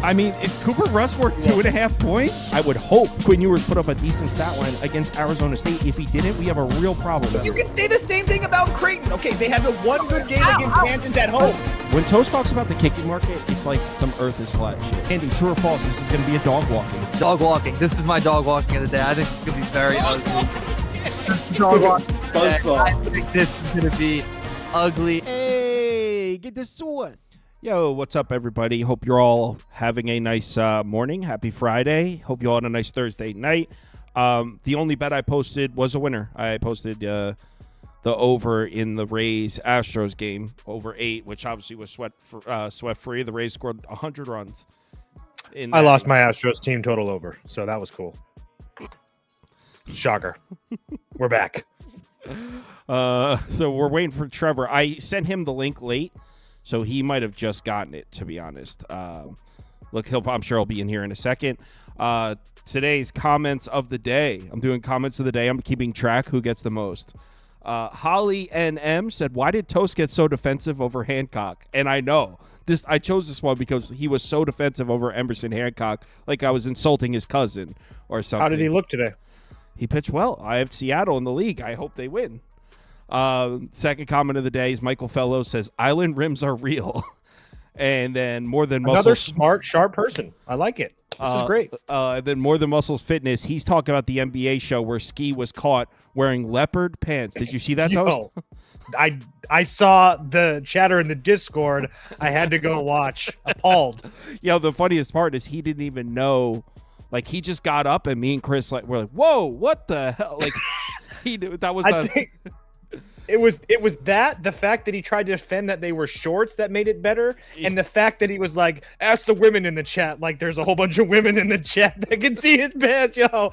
I mean, is Cooper Rush worth 2.5 points? I would hope Quinn Ewers put up a decent stat line against Arizona State. If he didn't, we have a real problem. You can say the same thing about Creighton. Okay, they had the one good game against Kansas at home. When Toast talks about the kicking market, it's like some earth is flat shit. Andy, true or false, this is going to be a dog walking. Dog walking. This is my dog walking of the day. I think it's going to be very ugly. Dog walking. I think this is going to be ugly. Hey, get the sauce. Yo, what's up, everybody? Hope you're all having a nice morning. Happy Friday. Hope you all had a nice Thursday night. The only bet I posted was a winner. I posted the over in the Rays-Astros game, over 8, which obviously was sweat-free. The Rays scored 100 runs. I lost my Astros team total over, so that was cool. Shocker. We're back. So we're waiting for Trevor. I sent him the link late. So he might have just gotten it, to be honest. Look, I'm sure he'll be in here in a second. Today's comments of the day. I'm doing comments of the day. I'm keeping track who gets the most. Holly NM said, "Why did Toast get so defensive over Hancock?" And I know this. I chose this one because he was so defensive over Emerson Hancock, like I was insulting his cousin or something. How did he look today? He pitched well. I have Seattle in the league. I hope they win. Second comment of the day is Michael Fellows says island rims are real. And then More Than Muscles. Another smart, sharp person. I like it. This is great. Then More Than Muscles Fitness. He's talking about the NBA show where Ski was caught wearing leopard pants. Did you see that, Toast? I saw the chatter in the Discord. I had to go watch. Appalled. Yeah, the funniest part is he didn't even know. Like, he just got up and me and Chris were like, whoa, what the hell? Like, he knew that was It was the fact that he tried to defend that they were shorts that made it better, and the fact that he was like, ask the women in the chat, like there's a whole bunch of women in the chat that can see his pants, yo.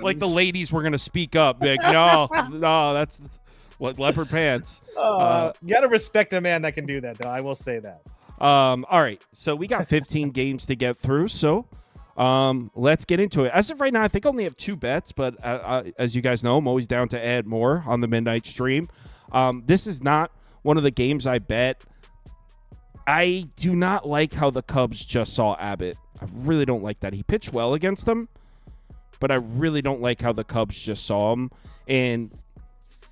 like the ladies were gonna speak up, like, no, that's what leopard pants. You gotta respect a man that can do that, though. I will say that. All right, so we got 15 games to get through, so let's get into it. As of right now, I think I only have 2 bets, but as you guys know, I'm always down to add more on the midnight stream. This is not one of the games I bet. I do not like how the Cubs just saw Abbott. I really don't like that. He pitched well against them, but I really don't like how the Cubs just saw him. And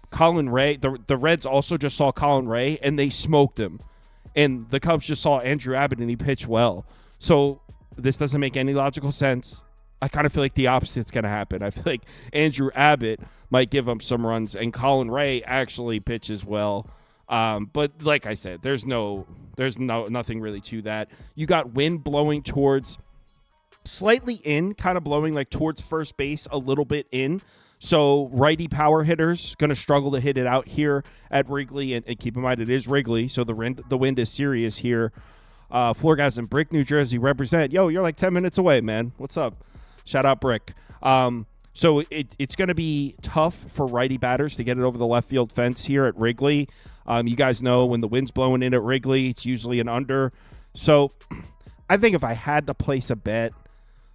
Colin Ray, the Reds also just saw Colin Ray, and they smoked him. And the Cubs just saw Andrew Abbott, and he pitched well. So this doesn't make any logical sense. I kind of feel like the opposite's going to happen. I feel like Andrew Abbott might give him some runs, and Colin Ray actually pitches well. But like I said, there's nothing really to that. You got wind blowing towards slightly in, kind of blowing like towards first base, a little bit in. So righty power hitters going to struggle to hit it out here at Wrigley, and keep in mind it is Wrigley, so the wind is serious here. Floor guys in Brick, New Jersey represent. Yo, you're like 10 minutes away, man. What's up? Shout out Brick. So it's going to be tough for righty batters to get it over the left field fence here at Wrigley. You guys know when the wind's blowing in at Wrigley, it's usually an under. So I think if I had to place a bet,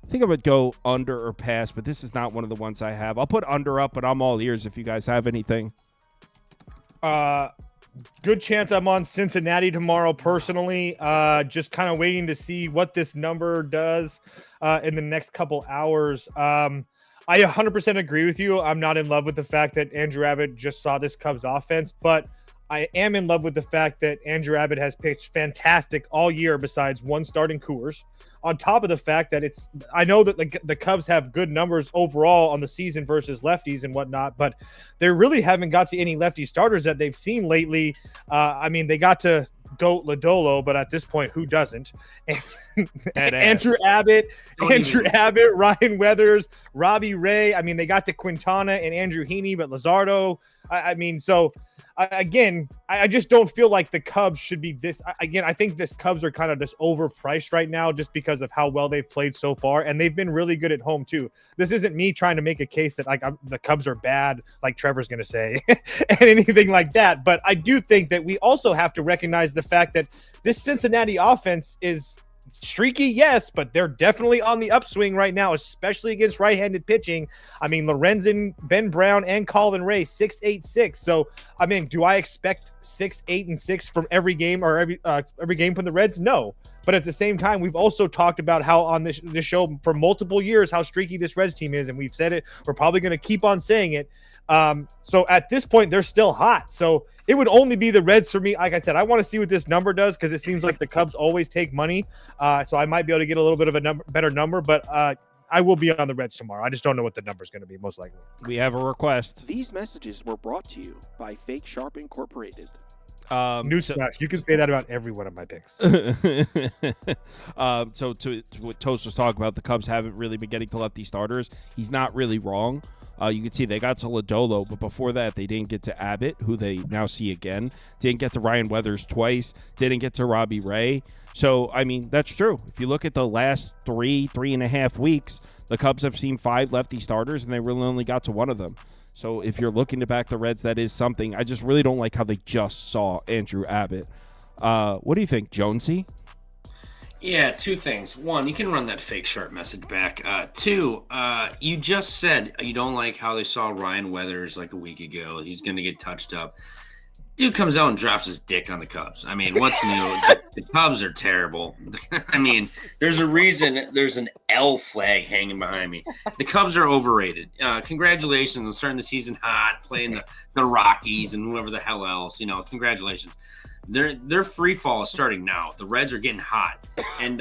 I think I would go under or pass, but this is not one of the ones I have. I'll put under up, but I'm all ears if you guys have anything. Good chance I'm on Cincinnati tomorrow personally. Just kind of waiting to see what this number does in the next couple hours. I 100% agree with you. I'm not in love with the fact that Andrew Abbott just saw this Cubs offense, but I am in love with the fact that Andrew Abbott has pitched fantastic all year besides one start in Coors. On top of the fact that I know that the Cubs have good numbers overall on the season versus lefties and whatnot, but they really haven't got to any lefty starters that they've seen lately. I mean, they got to Goat Lodolo, but at this point, who doesn't? Andrew Abbott, Ryan Weathers, Robbie Ray. I mean, they got to Quintana and Andrew Heaney, but Luzardo. I just don't feel like the Cubs should be this. Again, I think this Cubs are kind of just overpriced right now just because of how well they've played so far, and they've been really good at home too. This isn't me trying to make a case that the Cubs are bad, like Trevor's going to say, and anything like that. But I do think that we also have to recognize the fact that this Cincinnati offense is streaky, yes, but they're definitely on the upswing right now, especially against right-handed pitching. I mean, Lorenzen, Ben Brown, and Colin Ray, 6.86. So, I mean, do I expect 6, 8, and 6 from every game or every game from the Reds? No. But at the same time, we've also talked about how on this show for multiple years how streaky this Reds team is, and we've said it. We're probably going to keep on saying it. So at this point, they're still hot. So it would only be the Reds for me. Like I said, I want to see what this number does because it seems like the Cubs always take money. So I might be able to get a little bit of a better number, but I will be on the Reds tomorrow. I just don't know what the number is going to be, most likely. We have a request. These messages were brought to you by Fake Sharp Incorporated. Newsflash, you can say that about every one of my picks. So to what Toast was talking about, the Cubs haven't really been getting to lefty starters. He's not really wrong. You can see they got to Lodolo, but before that, they didn't get to Abbott, who they now see again. Didn't get to Ryan Weathers twice. Didn't get to Robbie Ray. So, I mean, that's true. If you look at the last 3.5 weeks, the Cubs have seen 5 lefty starters, and they really only got to one of them. So if you're looking to back the Reds, that is something. I just really don't like how they just saw Andrew Abbott. What do you think, Jonesy? Yeah, 2 things. 1, you can run that fake sharp message back. 2, you just said you don't like how they saw Ryan Weathers like a week ago. He's going to get touched up. Dude comes out and drops his dick on the Cubs. I mean, what's new? The Cubs are terrible. I mean, there's a reason there's an L flag hanging behind me. The Cubs are overrated. Congratulations on starting the season hot, playing the Rockies and whoever the hell else. Congratulations. Their free fall is starting now. The Reds are getting hot. And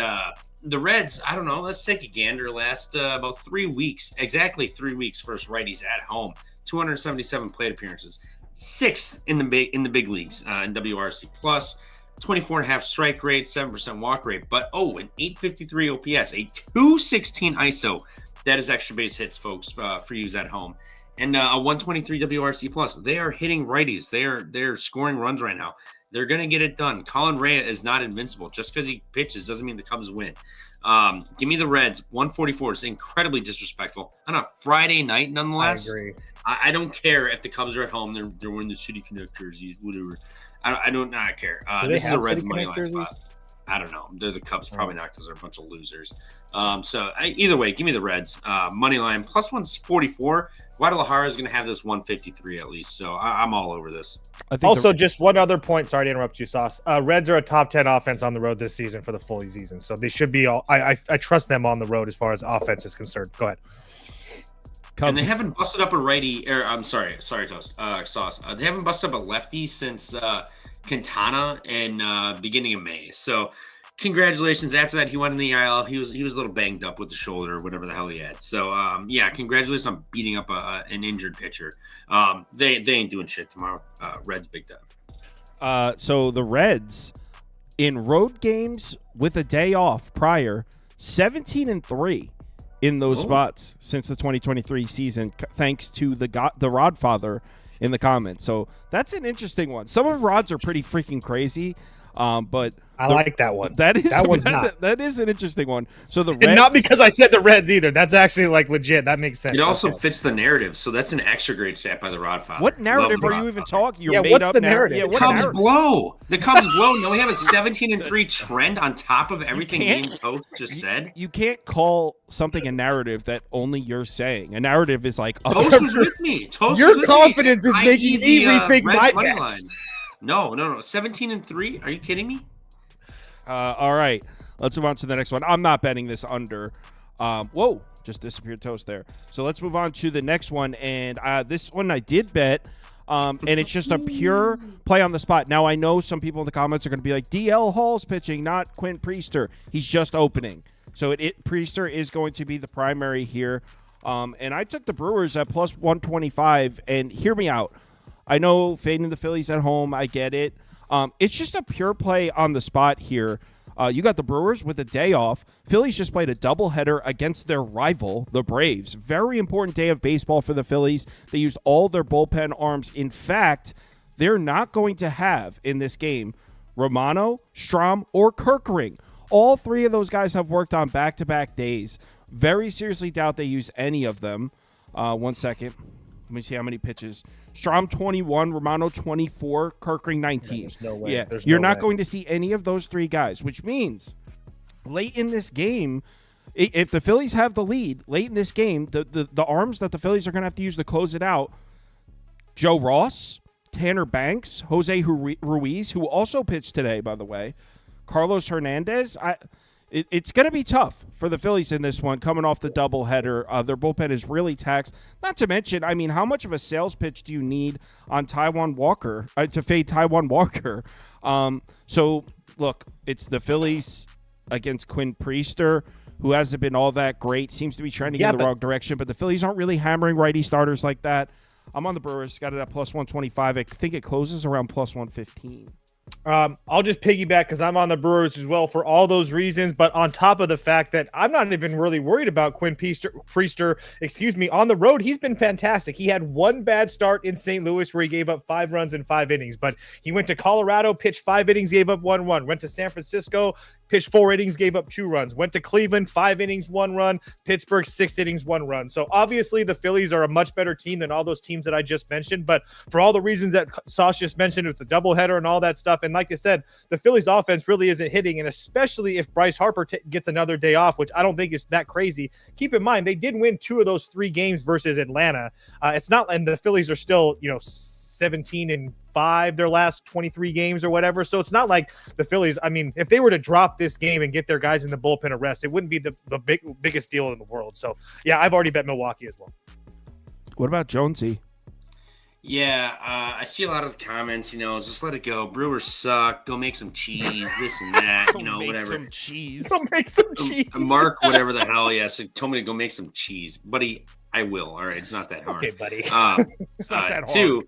the Reds, I don't know, let's take a gander. Last about 3 weeks, exactly 3 weeks, first righties at home, 277 plate appearances. 6th in the big leagues in WRC plus, 24.5 strike rate, 7% walk rate, but an 853 OPS, a 216 ISO. That is extra base hits, folks, for use at home, and a 123 WRC plus. They are hitting righties. They're scoring runs right now. They're gonna get it done. Colin Rea is not invincible. Just because he pitches doesn't mean the Cubs win. Give me the Reds. 144 is incredibly disrespectful on a Friday night. Nonetheless, I agree. I don't care if the Cubs are at home. They're wearing the city connect jerseys, whatever. I don't care. This is a Reds money line spot. I don't know. They're the Cubs, probably not because they're a bunch of losers. Either way, give me the Reds. Money line plus 144. Guadalajara is going to have this 153 at least. So I'm all over this. Also, just one other point. Sorry to interrupt you, Sauce. Reds are a top 10 offense on the road this season for the full season. So they should be all. I trust them on the road as far as offense is concerned. Go ahead. And they haven't busted up a righty. I'm sorry, Toast. Sauce. They haven't busted up a lefty since Quintana in beginning of May. So congratulations. After that, he went in the IL. He was a little banged up with the shoulder or whatever the hell he had. So congratulations on beating up an injured pitcher. They ain't doing shit tomorrow. Reds big time. So the Reds in road games with a day off prior, 17-3 in those spots since the 2023 season, thanks to the Rodfather in the comments. So that's an interesting one. Some of Rod's are pretty freaking crazy, but I like that one. That is an interesting one. So the Reds, and not because I said the Reds either. That's actually like legit. That makes sense. It also fits the narrative, so that's an extra great stat by the Rodfather. What narrative are you even talking? Your made what's up the narrative? Yeah, The Cubs blow. The Cubs blow. Now we have a 17-3 trend on top of everything Game Toast just said. You can't call something a narrative that only you're saying. A narrative is like Toast was with me. Your confidence is making me rethink my bets. No. 17-3. Are you kidding me? All right, let's move on to the next one. I'm not betting this under. Whoa, just disappeared Toast there. So let's move on to the next one. And this one I did bet, and it's just a pure play on the spot. Now, I know some people in the comments are going to be like, DL Hall's pitching, not Quinn Priester. He's just opening. So Priester is going to be the primary here. And I took the Brewers at plus 125. And hear me out. I know fading the Phillies at home. I get it. It's just a pure play on the spot here. You got the Brewers with a day off. Phillies just played a doubleheader against their rival, the Braves. Very important day of baseball for the Phillies. They used all their bullpen arms. In fact, they're not going to have in this game Romano, Strahm, or Kerkering. All 3 of those guys have worked on back-to-back days. Very seriously doubt they use any of them. 1 second. Let me see how many pitches. Strahm 21, Romano 24, Kerkering 19. There's no way. Yeah, you're not going to see any of those 3 guys, which means late in this game, if the Phillies have the lead, late in this game, the arms that the Phillies are going to have to use to close it out, Joe Ross, Tanner Banks, Jose Ruiz, who also pitched today, by the way, Carlos Hernandez, it's going to be tough for the Phillies in this one, coming off the doubleheader. Their bullpen is really taxed. Not to mention, I mean, how much of a sales pitch do you need on Taijuan Walker to fade Taijuan Walker? So, look, it's the Phillies against Quinn Priester, who hasn't been all that great, seems to be trending in the wrong direction, but the Phillies aren't really hammering righty starters like that. I'm on the Brewers, got it at plus 125. I think it closes around plus 115. I'll just piggyback because I'm on the Brewers as well for all those reasons. But on top of the fact that I'm not even really worried about Quinn Priester, on the road, he's been fantastic. He had one bad start in St. Louis where he gave up 5 runs in 5 innings. But he went to Colorado, pitched 5 innings, gave up 1 run. Went to San Francisco, pitched 4 innings, gave up 2 runs. Went to Cleveland, 5 innings, 1 run. Pittsburgh, 6 innings, 1 run. So obviously the Phillies are a much better team than all those teams that I just mentioned. But for all the reasons that Sauce just mentioned with the doubleheader and all that stuff, and like I said, the Phillies offense really isn't hitting. And especially if Bryce Harper gets another day off, which I don't think is that crazy. Keep in mind, they did win 2 of those 3 games versus Atlanta. It's not, and the Phillies are still, 17-5 their last 23 games or whatever. So it's not like the Phillies, I mean, if they were to drop this game and get their guys in the bullpen a rest, it wouldn't be the biggest deal in the world. So yeah, I've already bet Milwaukee as well. What about Jonesy? Yeah, I see a lot of the comments, just let it go. Brewers suck. Go make some cheese, this and that, whatever. Some cheese. Go make some cheese. Mark, whatever the hell, yes, told me to go make some cheese. Buddy, I will. All right, it's not that hard. Okay, buddy. It's not that hard. 2,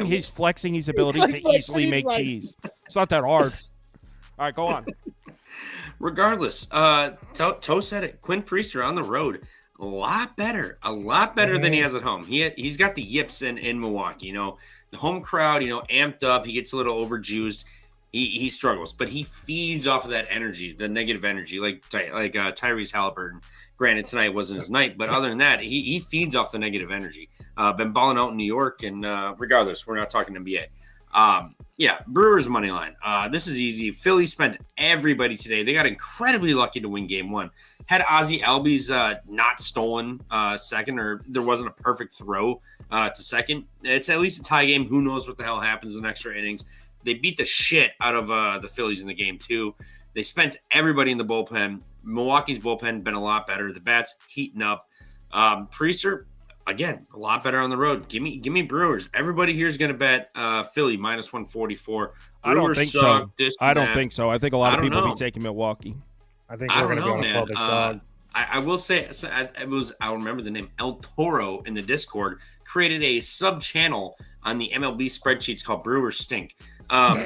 he's flexing his ability to easily make cheese. It's not that hard. All right, go on. Regardless, Toe said it. Quinn Priester on the road, a lot better than he has at home. He's got the yips in Milwaukee. The home crowd, amped up. He gets a little overjuiced. He struggles, but he feeds off of that energy, the negative energy, like Tyrese Halliburton. Granted, tonight wasn't his night, but other than that, he feeds off the negative energy. Been balling out in New York, and regardless, we're not talking NBA. Brewers money line. This is easy. Philly spent everybody today. They got incredibly lucky to win Game 1. Had Ozzie Albies not stolen second, or there wasn't a perfect throw to second, it's at least a tie game. Who knows what the hell happens in extra innings? They beat the shit out of the Phillies in the game 2. They spent everybody in the bullpen. Milwaukee's bullpen been a lot better. The bats heating up. Priester, again, a lot better on the road. Give me Brewers. Everybody here is going to bet Philly minus 144. I don't think so. I don't think so. I think a lot of people will be taking Milwaukee. I think we're going to go on a public dog. I will say, I'll remember the name, El Toro in the Discord created a sub-channel on the MLB spreadsheets called Brewers Stink.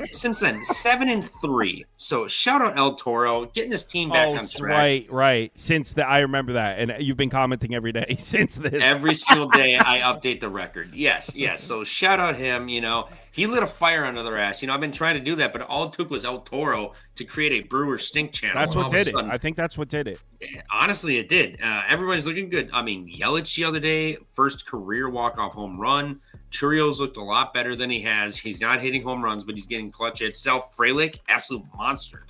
Since then, 7-3. So shout out El Toro, getting this team back on track. Right. I remember that, and you've been commenting every day since this. Every single day, I update the record. Yes. So shout out him. He lit a fire under their ass. I've been trying to do that, but all it took was El Toro to create a Brewer Stink channel. That's what did it. I think that's what did it. Honestly, it did. Everybody's looking good. I mean, Yelich the other day, first career walk-off home run. Churios looked a lot better than he has. He's not hitting home runs, but he's getting clutch itself. Frelick, absolute monster.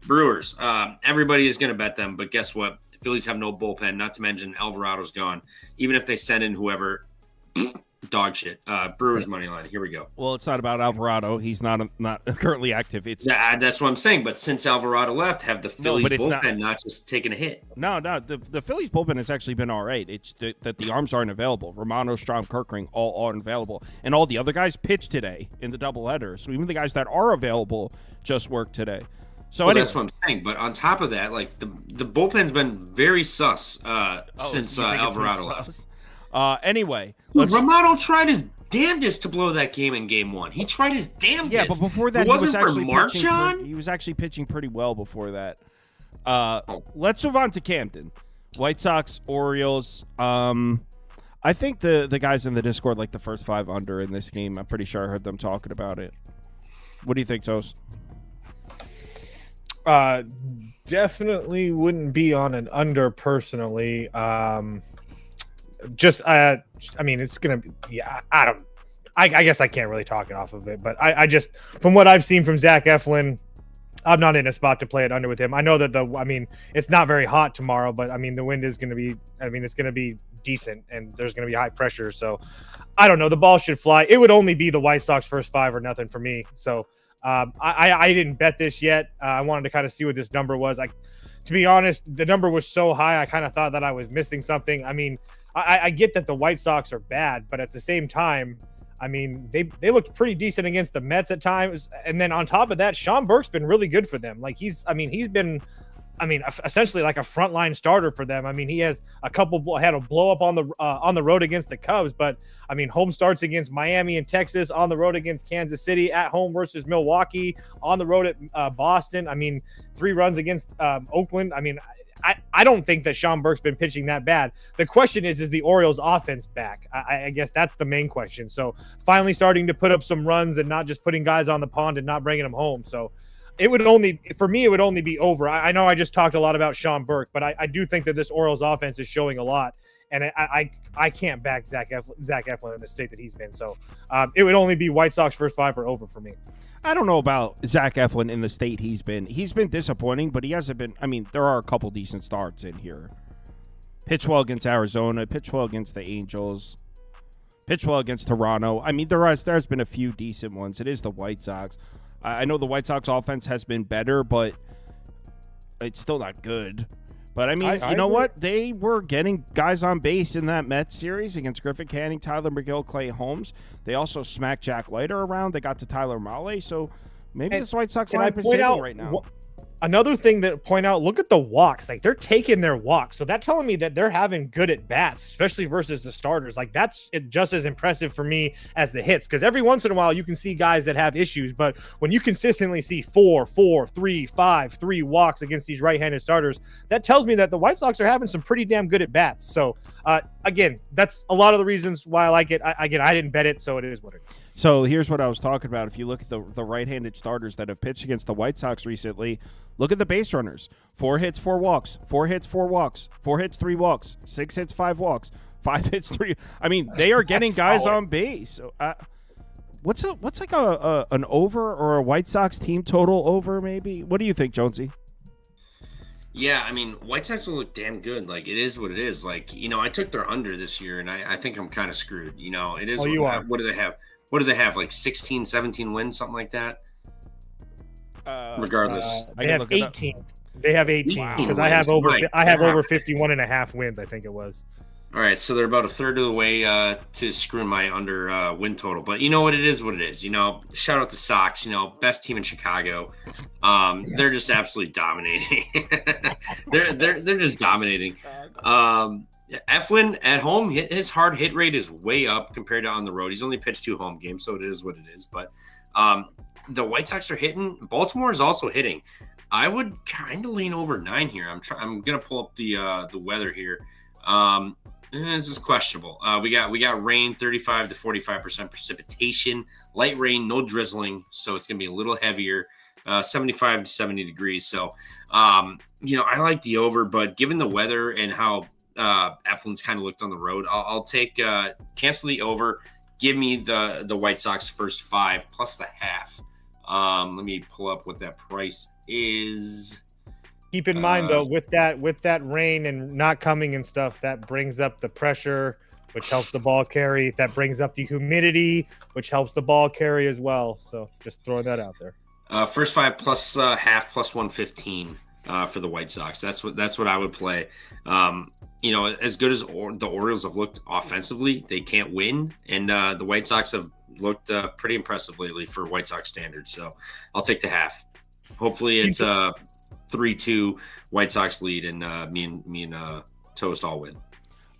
Brewers, everybody is going to bet them, but guess what? The Phillies have no bullpen, not to mention Alvarado's gone. Even if they send in whoever, dog shit. Brewers money line. Here we go. Well, it's not about Alvarado. He's not currently active. That's what I'm saying. But since Alvarado left, have the Phillies bullpen not just taken a hit? No. The Phillies bullpen has actually been all right. It's that the arms aren't available. Romano, Strom, Kirkring all aren't available, and all the other guys pitched today in the doubleheader. So even the guys that are available just worked today. So anyway. That's what I'm saying. But on top of that, like the bullpen's been very sus since Alvarado left. Anyway, Romano tried his damnedest to blow that game in Game 1. He tried his damnedest. Yeah, but before that, he was actually pitching pretty well before that. Let's move on to Camden. White Sox, Orioles. I think the guys in the Discord like the first 5 under in this game. I'm pretty sure I heard them talking about it. What do you think, Toast? Definitely wouldn't be on an under personally. I mean, it's gonna be. Yeah, I guess I can't really talk it off of it, but I just, from what I've seen from Zach Eflin, I'm not in a spot to play it under with him. I know that it's not very hot tomorrow, but I mean, the wind is going to be. I mean, it's going to be decent, and there's going to be high pressure. So, I don't know. The ball should fly. It would only be the White Sox first 5 or nothing for me. So, I didn't bet this yet. I wanted to kind of see what this number was. To be honest, the number was so high, I kind of thought that I was missing something. I mean, I get that the White Sox are bad, but at the same time, I mean, they looked pretty decent against the Mets at times. And then on top of that, Sean Burke's been really good for them. Like he's been essentially like a frontline starter for them. I mean, he has had a blow up on the road against the Cubs, but I mean, home starts against Miami and Texas, on the road against Kansas City, at home versus Milwaukee, on the road at Boston. I mean, 3 runs against Oakland. I mean, I don't think that Sean Burke's been pitching that bad. The question is the Orioles offense back? I guess that's the main question. So finally starting to put up some runs and not just putting guys on the pond and not bringing them home. So it would only be over. I know I just talked a lot about Sean Burke, but I do think that this Orioles offense is showing a lot. And I can't back Zach Eflin in the state that he's been. So it would only be White Sox first 5 or over for me. I don't know about Zach Eflin in the state he's been. He's been disappointing, but he hasn't been. I mean, there are a couple decent starts in here. Pitch well against Arizona. Pitch well against the Angels. Pitch well against Toronto. I mean, there's been a few decent ones. It is the White Sox. I know the White Sox offense has been better, but it's still not good. But, I mean, you know what? They were getting guys on base in that Mets series against Griffin Canning, Tyler McGill, Clay Holmes. They also smacked Jack Leiter around. They got to Tyler Mahle. So maybe this White Sox lineup is hitting right now. Another thing that point out, look at the walks. Like, they're taking their walks. So that's telling me that they're having good at bats, especially versus the starters. Like, that's just as impressive for me as the hits. Because every once in a while, you can see guys that have issues. But when you consistently see 4, 3, 5, 3 walks against these right-handed starters, that tells me that the White Sox are having some pretty damn good at bats. So, again, that's a lot of the reasons why I like it. I didn't bet it, so it is what it is. So here's what I was talking about. If you look at the right-handed starters that have pitched against the White Sox recently, look at the base runners. 4 hits, 4 walks. 4 hits, 4 walks. 4 hits, 3 walks. 6 hits, 5 walks. 5 hits, 3. I mean, they are getting guys on base. So, what's like an over or a White Sox team total over maybe? What do you think, Jonesy? Yeah, I mean, White Sox will look damn good. Like, it is what it is. Like, you know, I took their under this year, and I think I'm kind of screwed. You know, it is. What do they have? What do they have? Like 16, 17 wins, something like that? Regardless. They have 18. They have 18 because I have over 51 and a half wins, I think it was. All right, so they're about a third of the way to screwing my under win total. But you know what? It is what it is. You know, shout out the Sox, you know, best team in Chicago. They're just absolutely dominating. they're just dominating. Eflin at home, his hard hit rate is way up compared to on the road. He's only pitched 2 home games, so it is what it is. But the White Sox are hitting. Baltimore is also hitting. I would kind of lean over 9 here. I'm gonna pull up the weather here. This is questionable. We got rain, 35 to 45% precipitation, light rain, no drizzling, so it's gonna be a little heavier. 75 to 70 degrees. So, you know, I like the over, but given the weather and how Eflin's kind of looked on the road, I'll take cancel the over. Give me the White Sox first 5 plus the half. Let me pull up what that price is. Keep in mind though, with that rain and not coming and stuff, that brings up the pressure, which helps the ball carry. That brings up the humidity, which helps the ball carry as well. So just throwing that out there. First 5 plus half plus 115 for the White Sox. That's what I would play. You know, as good as the Orioles have looked offensively, they can't win, and the White Sox have looked pretty impressive lately for White Sox standards. So I'll take the half. Hopefully it's 3-2 White Sox lead, and me and Toast all win.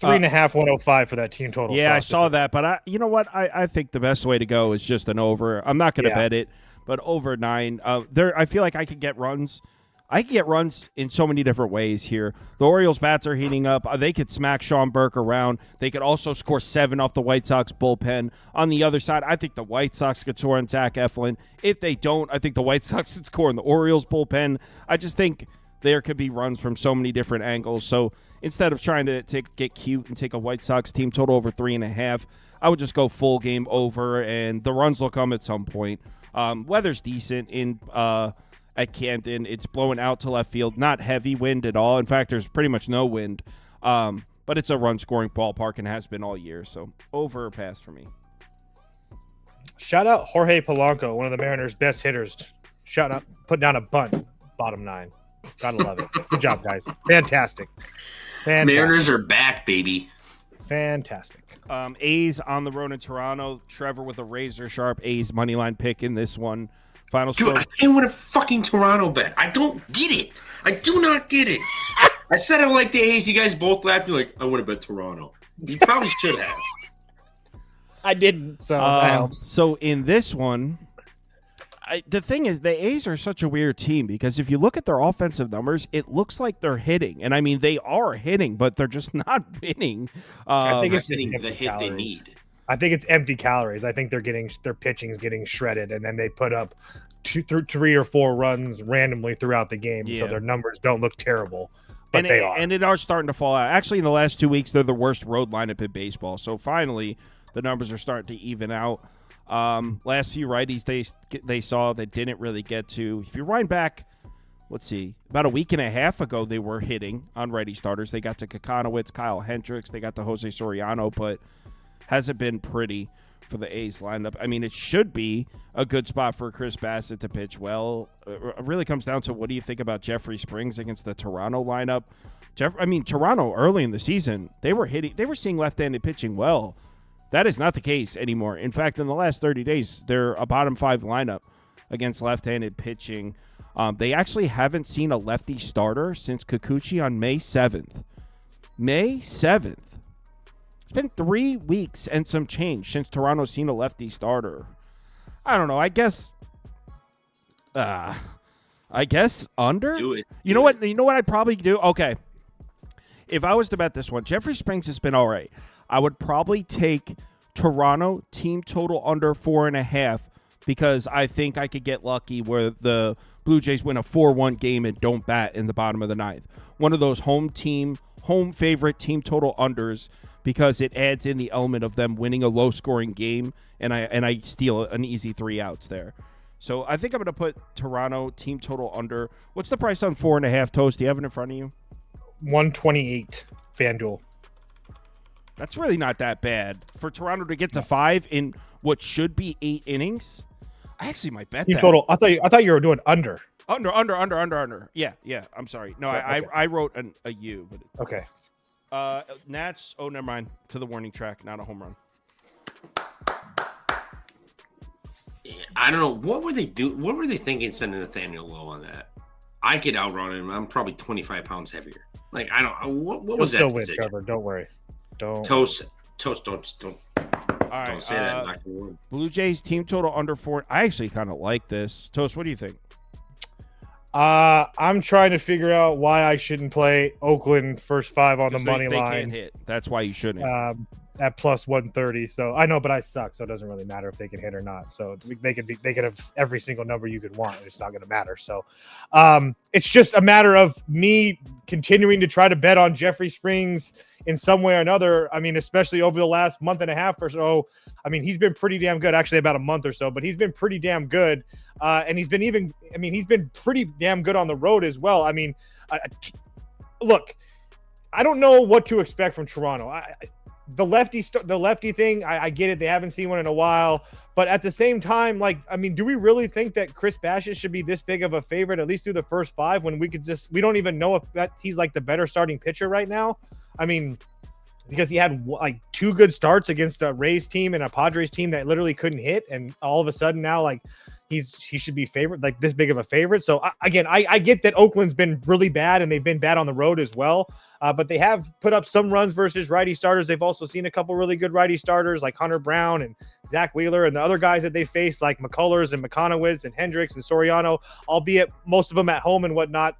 3.5, 105 for that team total. Yeah, I saw that, but you know what? I think the best way to go is just an over. I'm not going to bet it, but over 9. I feel like I could get runs. I can get runs in so many different ways here. The Orioles' bats are heating up. They could smack Sean Burke around. They could also score 7 off the White Sox bullpen. On the other side, I think the White Sox could score on Zach Eflin. If they don't, I think the White Sox could score in the Orioles' bullpen. I just think there could be runs from so many different angles. So instead of trying to get cute and take a White Sox team total over 3.5, I would just go full game over, and the runs will come at some point. Weather's decent in at Camden. It's blowing out to left field. Not heavy wind at all. In fact, there's pretty much no wind. But it's a run-scoring ballpark and has been all year. So over or pass for me. Shout out Jorge Polanco, one of the Mariners' best hitters. Shout out, put down a bunt, bottom 9. Gotta love it. Good job, guys. Fantastic. Mariners are back, baby. Fantastic. A's on the road in Toronto. Trevor with a razor sharp A's money line pick in this one. Final Dude, score. I didn't want a fucking Toronto bet. I don't get it. I do not get it. I said I like the A's. You guys both laughed. You're like, I want to bet Toronto. You probably should have. I didn't, so that helps. So in this one, the thing is, the A's are such a weird team because if you look at their offensive numbers, it looks like they're hitting. And I mean, they are hitting, but they're just not winning. I think it's Hitting just the empty hit they calories. need. I think it's empty calories. I think their pitching's getting shredded, and then they put up 3 or 4 runs randomly throughout the game, so their numbers don't look terrible. But they are. And it are starting to fall out. Actually, in the last 2 weeks, they're the worst road lineup in baseball. So finally, the numbers are starting to even out. Last few righties they saw they didn't really get to. If you wind back, let's see, about a week and a half ago, they were hitting on righty starters. They got to Kokonowitz, Kyle Hendricks. They got to Jose Soriano, but hasn't been pretty for the A's lineup. I mean, it should be a good spot for Chris Bassett to pitch well. It really comes down to what do you think about Jeffrey Springs against the Toronto lineup. Toronto early in the season, they were seeing left-handed pitching well. That is not the case anymore. In fact, in the last 30 days, they're a bottom 5 lineup against left-handed pitching. They actually haven't seen a lefty starter since Kikuchi on May 7th. May 7th. It's been 3 weeks and some change since Toronto's seen a lefty starter. I don't know. I guess under. Do it. You know what? You know what I'd probably do? Okay. If I was to bet this one, Jeffrey Springs has been all right. I would probably take Toronto team total under 4.5 because I think I could get lucky where the Blue Jays win a 4-1 game and don't bat in the bottom of the 9th. One of those home favorite team total unders because it adds in the element of them winning a low-scoring game, and I steal an easy 3 outs there. So I think I'm going to put Toronto team total under. What's the price on 4.5, Toast? Do you have it in front of you? 128 FanDuel. That's really not that bad. For Toronto to get to 5 in what should be 8 innings, I actually might bet that. Total. I thought you were doing under. Under. Yeah. I'm sorry. No, Okay. I wrote a U. But Okay. Nats. Oh, never mind. To the warning track, not a home run. I don't know. What were they do? What were they thinking sending Nathaniel Lowe on that? I could outrun him. I'm probably 25 pounds heavier. Like, I don't. What was that Still win, decision? Trevor. Don't worry. Don't. Toast. Don't All right. don't say that. Knock your word. Blue Jays team total under 4. I actually kind of like this. Toast, what do you think? I'm trying to figure out why I shouldn't play Oakland first 5 on the money they line. can't hit. That's why you shouldn't. At plus 130. So I know, but I suck, so it doesn't really matter if they can hit or not. So they could have every single number you could want. It's not going to matter. So it's just a matter of me continuing to try to bet on Jeffrey Springs in some way or another. I mean, especially over the last month and a half or so. I mean, he's been pretty damn good. Actually, about a month or so, but he's been pretty damn good. And he's been pretty damn good on the road as well. I mean, look, I don't know what to expect from Toronto. The lefty thing, I get it. They haven't seen one in a while, but at the same time, like, I mean, do we really think that Chris Bassett should be this big of a favorite at least through the first 5 when we don't even know if he's like the better starting pitcher right now? I mean, because he had like 2 good starts against a Rays team and a Padres team that literally couldn't hit, and all of a sudden now, like, he should be favorite, like this big of a favorite. So I get that Oakland's been really bad and they've been bad on the road as well. But they have put up some runs versus righty starters. They've also seen a couple really good righty starters like Hunter Brown and Zach Wheeler and the other guys that they faced like McCullers and McConowitz and Hendricks and Soriano, albeit most of them at home and whatnot.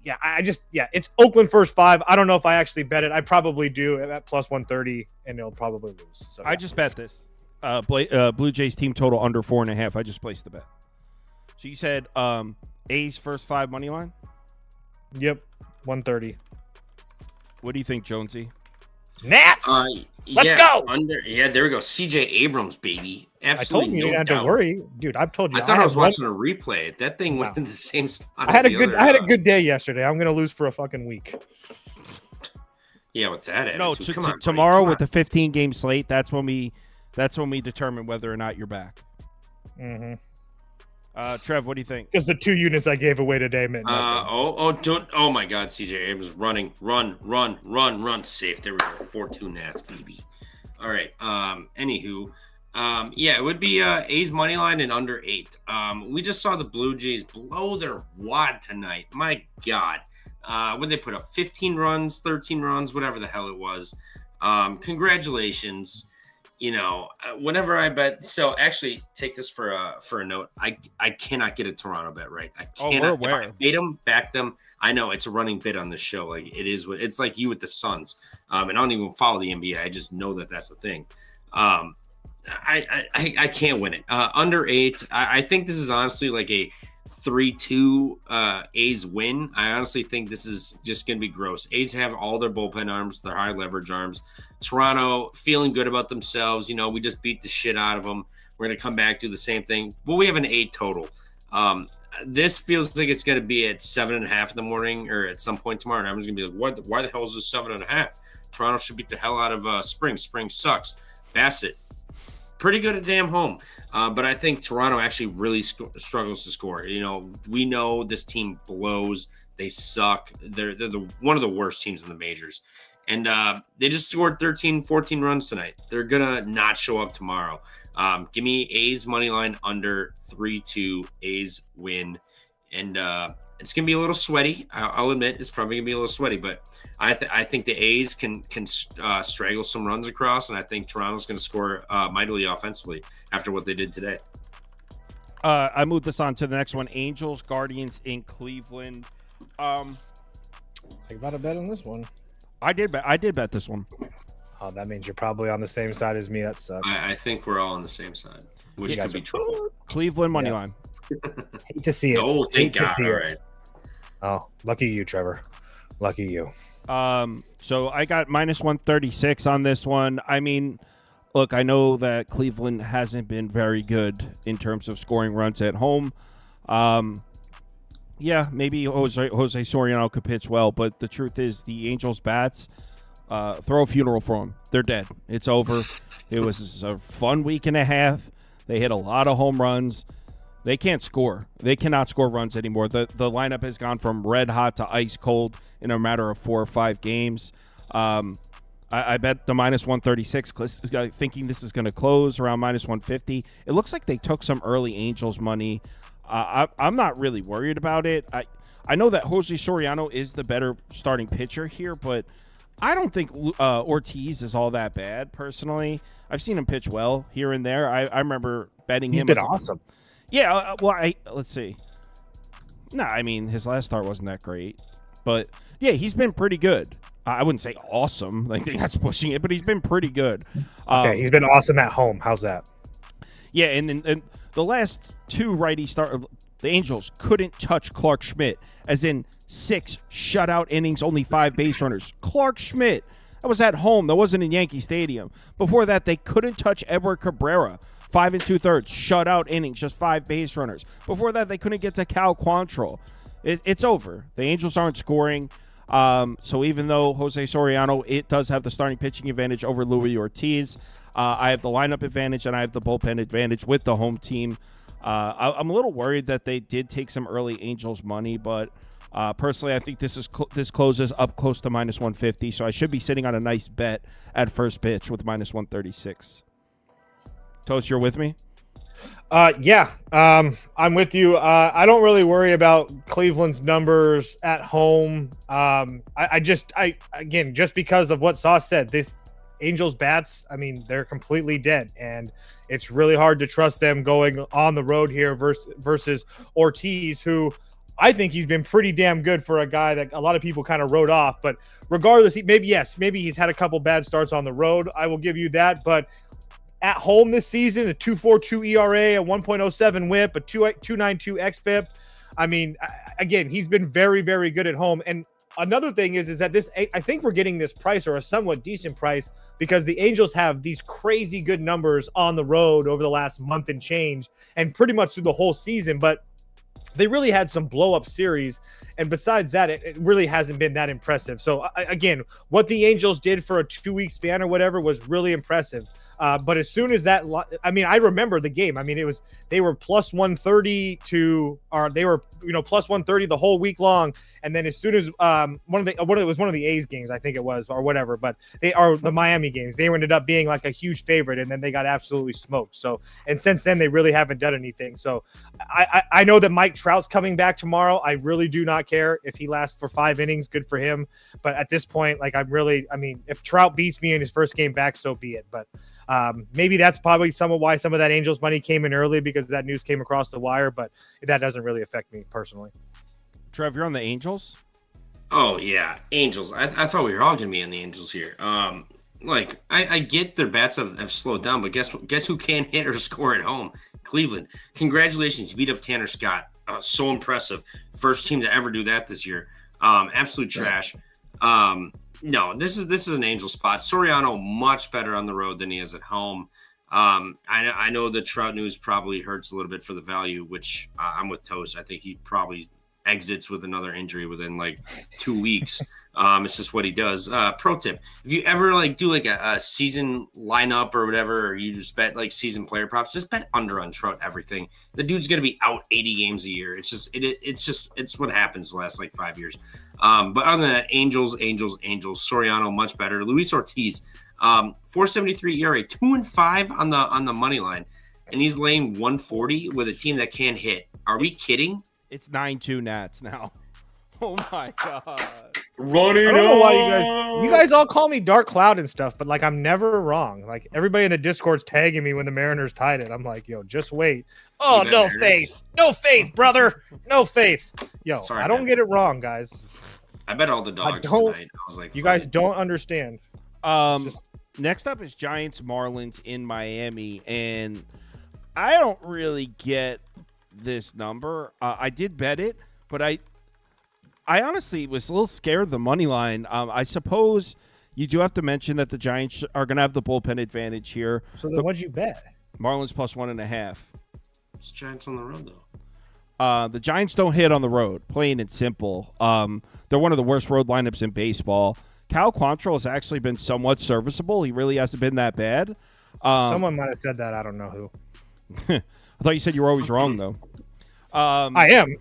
It's Oakland first 5. I don't know if I actually bet it. I probably do at plus 130 and they'll probably lose. So I just bet this. Blue Jays team total under 4.5. I just placed the bet. So you said A's first 5 money line? Yep, 130. What do you think, Jonesy? Nats! Let's go! There we go. CJ Abrams, baby. Absolutely. I told you didn't have to worry. Dude, I've told you. I thought I was watching a replay. That thing went in the same spot. I had a good day yesterday. I'm going to lose for a fucking week. Yeah, with that attitude. No, Come on, tomorrow buddy. with the 15-game slate, that's when we That's when we determine whether or not you're back. Mm-hmm. Trev, what do you think? Because the 2 units I gave away today meant nothing. Oh my God, CJ Abrams running, run, safe. There we go, 4-2 Nats, baby. All right. Anywho, it would be A's money line and under 8. We just saw the Blue Jays blow their wad tonight. My God, what did they put up? 15 runs, 13 runs, whatever the hell it was. Congratulations. Whenever I bet, so actually take this for a note. I cannot get a Toronto bet right. I cannot. If I fade them, back them. I know it's a running bit on the show. Like it is. It's like you with the Suns. And I don't even follow the NBA. I just know that that's the thing. I can't win it. Under 8. I think this is honestly like a 3-2 A's win. I honestly think this is just going to be gross. A's have all their bullpen arms, their high leverage arms. Toronto feeling good about themselves. We just beat the shit out of them. We're going to come back, do the same thing. Well, we have an 8 total. This feels like it's going to be at 7.5 in the morning or at some point tomorrow. And I'm just going to be like, why the hell is this 7.5? Toronto should beat the hell out of Spring. Spring sucks. Bassett, pretty good at damn home. But I think Toronto actually really struggles to score. We know this team blows. They suck. They're one of the worst teams in the majors. And they just scored 13, 14 runs tonight. They're going to not show up tomorrow. Give me A's money line under 3-2. A's win. And it's going to be a little sweaty. I'll admit it's probably going to be a little sweaty. But I think the A's can straggle some runs across. And I think Toronto's going to score mightily offensively after what they did today. I moved this on to the next one. Angels, Guardians in Cleveland. I got a bet on this one. I did bet this one. Oh, that means you're probably on the same side as me. That sucks. I think we're all on the same side, which could be trouble. Cleveland money line. Hate to see it. Oh, thank God. All right. Oh, lucky you, Trevor. Lucky you. So I got -136 on this one. I mean, look, I know that Cleveland hasn't been very good in terms of scoring runs at home. Yeah, maybe Jose Soriano could pitch well, but the truth is the Angels' bats, throw a funeral for them. They're dead. It's over. It was a fun week and a half. They hit a lot of home runs. They can't score. They cannot score runs anymore. The lineup has gone from red hot to ice cold in a matter of 4 or 5 games. I bet the -136, thinking this is going to close around -150. It looks like they took some early Angels money. I'm not really worried about it. I know that Jose Soriano is the better starting pitcher here, but I don't think Ortiz is all that bad, personally. I've seen him pitch well here and there. I remember betting him. He's been awesome. Yeah, let's see. No, I mean, his last start wasn't that great. But, yeah, he's been pretty good. I wouldn't say awesome. I think that's pushing it, but he's been pretty good. Okay, he's been awesome at home. How's that? Yeah, and the last 2 righty the Angels couldn't touch Clark Schmidt, as in 6 shutout innings, only 5 base runners. Clark Schmidt, that was at home. That wasn't in Yankee Stadium. Before that, they couldn't touch Edward Cabrera, 5 2/3 shutout innings, just 5 base runners. Before that, they couldn't get to Cal Quantrill. It's over. The Angels aren't scoring. So even though Jose Soriano, it does have the starting pitching advantage over Luis Ortiz, I have the lineup advantage and I have the bullpen advantage with the home team. I'm a little worried that they did take some early Angels money, but personally, I think this closes up close to -150, so I should be sitting on a nice bet at first pitch with -136. Toast, you're with me? Yeah, I'm with you. I don't really worry about Cleveland's numbers at home. Again, just because of what Sauce said, this Angels bats, I mean, they're completely dead, and it's really hard to trust them going on the road here versus Ortiz, who I think he's been pretty damn good for a guy that a lot of people kind of wrote off. But regardless, maybe he's had a couple bad starts on the road. I will give you that, but at home this season, a 2.42 ERA, a 1.07 WHIP, a 2.92 xFIP. I mean, again, he's been very, very good at home. And another thing is that I think we're getting this price, or a somewhat decent price, because the Angels have these crazy good numbers on the road over the last month and change, and pretty much through the whole season. But they really had some blow-up series, and besides that, it really hasn't been that impressive. So again, what the Angels did for a 2-week span or whatever was really impressive. But as soon as that, I remember the game. I mean, they were plus 130 they were plus 130 the whole week long. And then as soon as one of the A's games, I think it was, or whatever, but they are the Miami games. They ended up being like a huge favorite, and then they got absolutely smoked. So, and since then they really haven't done anything. So, I know that Mike Trout's coming back tomorrow. I really do not care if he lasts for 5 innings. Good for him. But at this point, like if Trout beats me in his first game back, so be it. But maybe that's probably why some of that Angels money came in early, because that news came across the wire. But that doesn't really affect me personally. Trev, you're on the Angels? Oh, yeah. Angels. I thought we were all going to be on the Angels here. I get their bats have slowed down, but guess who can't hit or score at home? Cleveland. Congratulations. You beat up Tanner Scott. So impressive. First team to ever do that this year. Absolute trash. No, this is an Angel spot. Soriano much better on the road than he is at home. I know the Trout news probably hurts a little bit for the value, which I'm with Toast. I think he probably exits with another injury within like 2 weeks. It's just what he does. Pro tip: if you ever do a season lineup or whatever, or you just bet season player props, just bet under on Trout everything. The dude's gonna be out 80 games a year. It's what happens the last 5 years. But other than that, Angels. Soriano much better. Luis Ortiz, 4.73 ERA, 2-5 on the money line, and he's laying 140 with a team that can't hit. Are we kidding? It's 9-2 Nats now. Oh my god. Running. I don't know why you guys all call me Dark Cloud and stuff, but I'm never wrong. Everybody in the Discord's tagging me when the Mariners tied it. I'm like, yo, just wait. Oh, no faith. No faith, brother. No faith. Yo, sorry, I don't get it wrong, guys. I bet all the dogs tonight. I was like, you guys don't understand. Next up is Giants Marlins in Miami, and I don't really get this number. I did bet it, but I honestly was a little scared of the money line. I suppose you do have to mention that the Giants are going to have the bullpen advantage here. So then what'd you bet? Marlins plus 1.5. It's Giants on the road, though. The Giants don't hit on the road, plain and simple. They're one of the worst road lineups in baseball. Cal Quantrill has actually been somewhat serviceable. He really hasn't been that bad. Someone might have said that. I don't know who. I thought you said you were always wrong, though. I am.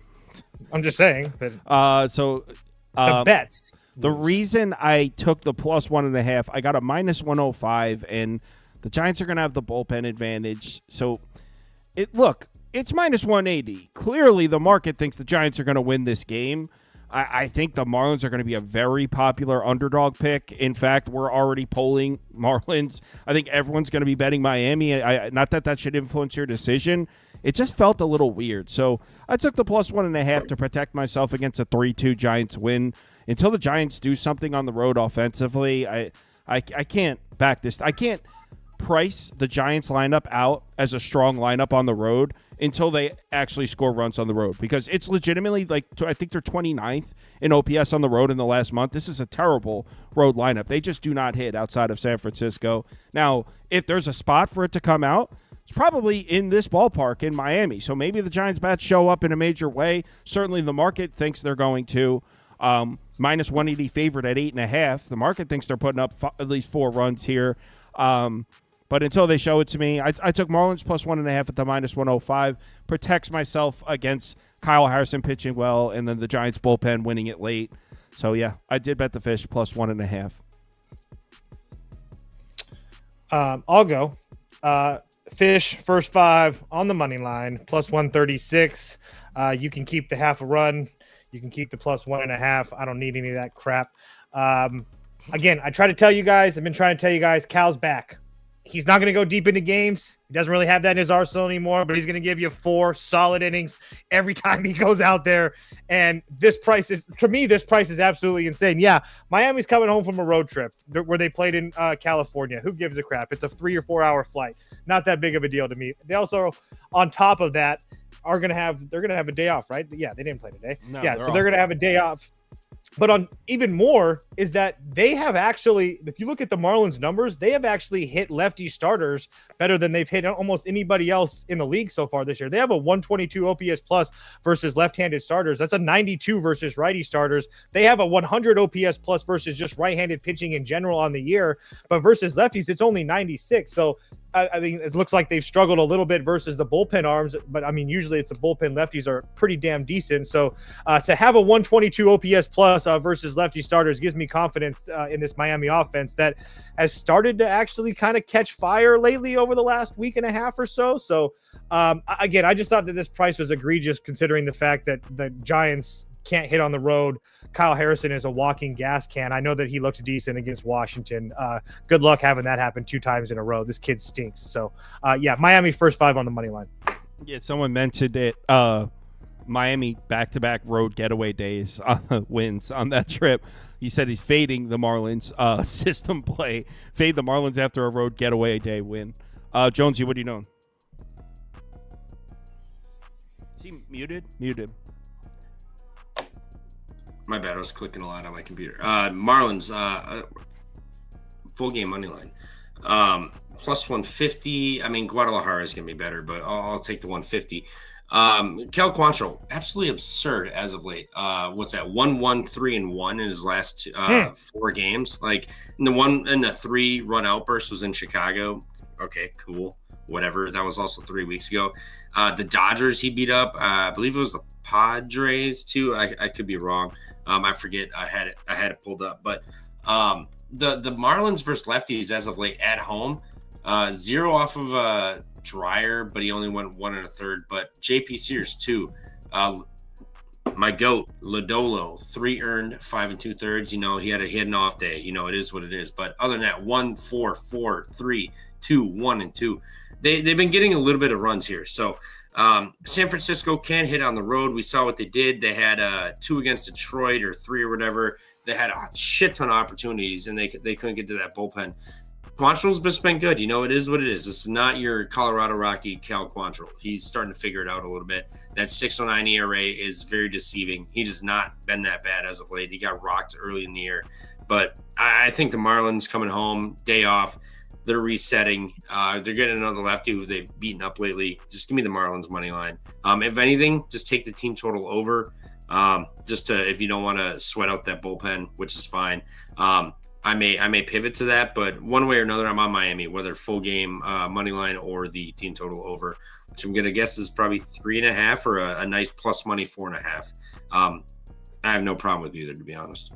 I'm just saying. But the bets. The reason I took the plus 1.5, I got a minus 105, and the Giants are going to have the bullpen advantage. So, it's minus 180. Clearly, the market thinks the Giants are going to win this game. I think the Marlins are going to be a very popular underdog pick. In fact, we're already polling Marlins. I think everyone's going to be betting Miami. Not that should influence your decision. It just felt a little weird. So I took the plus 1.5 to protect myself against a 3-2 Giants win. Until the Giants do something on the road offensively, I can't back this. I can't price the Giants lineup out as a strong lineup on the road until they actually score runs on the road, because it's legitimately I think they're 29th in OPS on the road in the last month. This is a terrible road lineup. They just do not hit outside of San Francisco. Now, if there's a spot for it to come out, it's probably in this ballpark in Miami. So maybe the Giants bats show up in a major way. Certainly the market thinks they're going to. Minus 180 favorite at 8.5. The market thinks they're putting up at least 4 runs here. But until they show it to me, I took Marlins plus 1.5 at the minus 105. Protects myself against Kyle Harrison pitching well, and then the Giants bullpen winning it late. So, yeah, I did bet the fish plus 1.5. I'll go. Fish, first 5 on the money line, plus 136. You can keep the half a run. You can keep the plus 1.5. I don't need any of that crap. Again, I've been trying to tell you guys, Cal's back. He's not going to go deep into games. He doesn't really have that in his arsenal anymore, but he's going to give you 4 solid innings every time he goes out there. And this price is absolutely insane. Yeah, Miami's coming home from a road trip where they played in California. Who gives a crap? It's a 3 or 4 hour flight. Not that big of a deal to me. They also, on top of that, they're going to have a day off, right? Yeah, they didn't play today. No, yeah, so they're going to have a day off. But on even more is that they have actually, if you look at the Marlins numbers, they have actually hit lefty starters better than they've hit almost anybody else in the league so far this year. They have a 122 OPS plus versus left-handed starters. That's a 92 versus righty starters. They have a 100 OPS plus versus just right-handed pitching in general on the year. But versus lefties, it's only 96. So I mean, it looks like they've struggled a little bit versus the bullpen arms, but I mean, usually it's the bullpen lefties are pretty damn decent. So to have a 122 OPS plus versus lefty starters gives me confidence in this Miami offense that has started to actually kind of catch fire lately over the last week and a half or so. So again, I just thought that this price was egregious considering the fact that the Giants can't hit on the road. Kyle Harrison is a walking gas can. I know that he looked decent against Washington. Good luck having that happen 2 times in a row. This kid stinks. So, yeah, Miami first 5 on the money line. Yeah, someone mentioned it. Miami back-to-back road getaway days wins on that trip. He said he's fading the Marlins system play. Fade the Marlins after a road getaway day win. Jonesy, what are you doing? Is he muted? Muted. My bad. I was clicking a lot on my computer. Marlins, full game money line. Plus 150. I mean, Guadalajara is going to be better, but I'll take the 150. Cal Quantrill, absolutely absurd as of late. What's that? 1-1-3-1 in his last 4 games. Like, the 3 run outburst was in Chicago. Okay, cool. Whatever. That was also 3 weeks ago. The Dodgers he beat up. I believe it was the Padres too. I could be wrong. I forget. I had it pulled up. But the Marlins versus lefties as of late at home, 0 off of Dryer, but he only went 1 1/3. But JP Sears 2. My goat Lodolo 3 earned 5 2/3. You know, he had an off day. You know, it is what it is. But other than that, 1 4 4 3 2 1 2. They've been getting a little bit of runs here. So San Francisco can hit on the road. We saw what they did. They had 2 against Detroit or 3 or whatever. They had a shit ton of opportunities, and they couldn't get to that bullpen. Quantrill's just been good. You know, it is what it is. This is not your Colorado Rocky Cal Quantrill. He's starting to figure it out a little bit. That 6.09 ERA is very deceiving. He has not been that bad as of late. He got rocked early in the year. But I think the Marlins coming home, day off, they're resetting. They're getting another lefty who they've beaten up lately. Just give me the Marlins money line. If anything, just take the team total over. Just to, if you don't want to sweat out that bullpen, which is fine. I may pivot to that, but one way or another, I'm on Miami, whether full game money line or the team total over, which I'm gonna guess is probably 3.5 or a nice plus money 4.5. I have no problem with either, to be honest.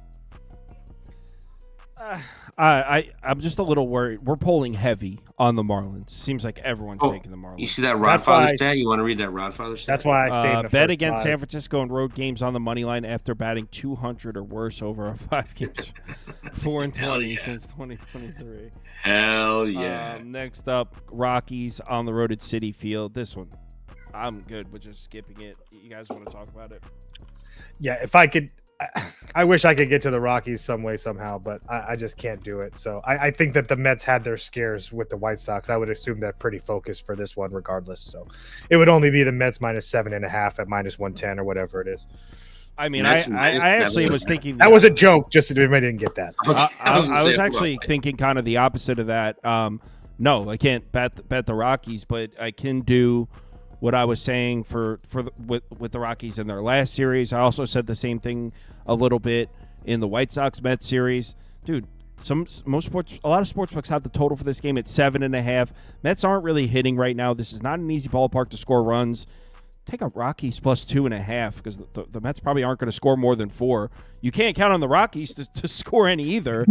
I'm just a little worried. We're polling heavy on the Marlins. Seems like everyone's taking the Marlins. You see that Rodfather stat? You want to read that Rodfather stat? That's why I stayed in the bet first against 5. San Francisco in road games on the money line after batting 200 or worse over a 5 games, 4-20 since 2023. Hell yeah! Next up, Rockies on the road at Citi Field. This one, I'm good with just skipping it. You guys want to talk about it? Yeah, if I could. I wish I could get to the Rockies some way, somehow, but I just can't do it. So I think that the Mets had their scares with the White Sox. I would assume they're pretty focused for this one regardless. So it would only be the Mets -7.5 at -110 or whatever it is. I mean, I actually was thinking that was a joke, just so everybody didn't get that. I was actually thinking kind of the opposite of that. No, I can't bet the Rockies, but I can do what I was saying with the Rockies in their last series. I also said the same thing a little bit in the White Sox Mets series. Dude, a lot of sportsbooks have the total for this game at 7.5. Mets aren't really hitting right now. This is not an easy ballpark to score runs. Take a Rockies plus 2.5 because the Mets probably aren't going to score more than 4. You can't count on the Rockies to score any either.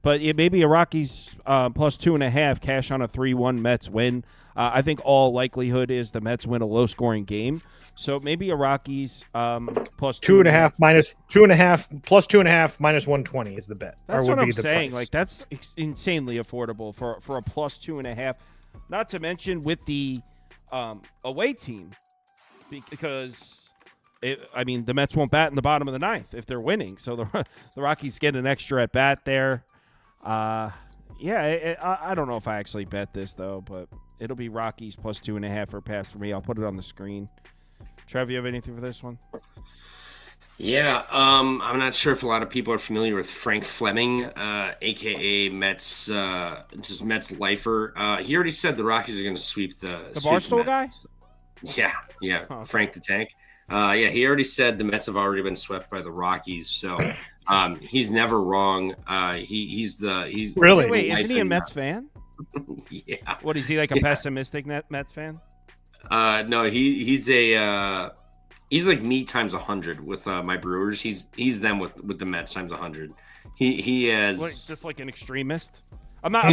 But it may be a Rockies plus 2.5, cash on a 3-1 Mets win. I think all likelihood is the Mets win a low-scoring game. So maybe a Rockies plus 2.5 minus 2.5 plus 2.5 minus 120 is the bet. That's what I'm saying. Price. Like that's insanely affordable for a plus 2.5. Not to mention with the away team, because the Mets won't bat in the bottom of the 9th if they're winning. So the Rockies get an extra at bat there. I don't know if I actually bet this though, but it'll be Rockies plus 2.5 or pass for me. I'll put it on the screen. Trev, you have anything for this one? Yeah, I'm not sure if a lot of people are familiar with Frank Fleming, aka Mets, just Mets lifer. He already said the Rockies are going to sweep the Barstool guy. Yeah, oh. Frank the Tank. He already said the Mets have already been swept by the Rockies, so he's never wrong. He's really. Wait, isn't he a Mets fan? Yeah. What is he like? A pessimistic Mets fan? No, he's like me times 100 with my Brewers. He's them with the Mets times 100. He has just like an extremist. I'm not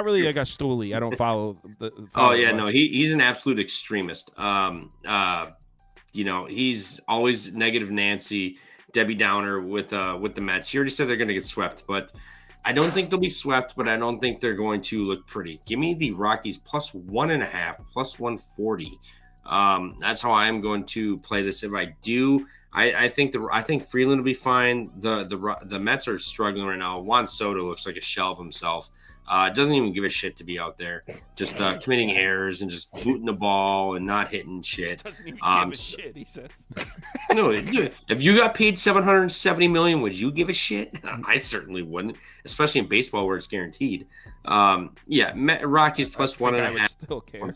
really like a stoolie. I don't follow the. No, he's an absolute extremist. He's always negative Nancy, Debbie Downer with the Mets. He already said they're going to get swept, but I don't think they'll be swept. But I don't think they're going to look pretty. Give me the Rockies plus 1.5, plus 140. That's how I am going to play this. If I do, I think Freeland will be fine. The Mets are struggling right now. Juan Soto looks like a shell of himself. Doesn't even give a shit to be out there, just committing errors and just booting the ball and not hitting shit. Doesn't even give a shit, he says. No, if you got paid $770 million, would you give a shit? I certainly wouldn't, especially in baseball where it's guaranteed. Rockies plus 1.5. I would still care.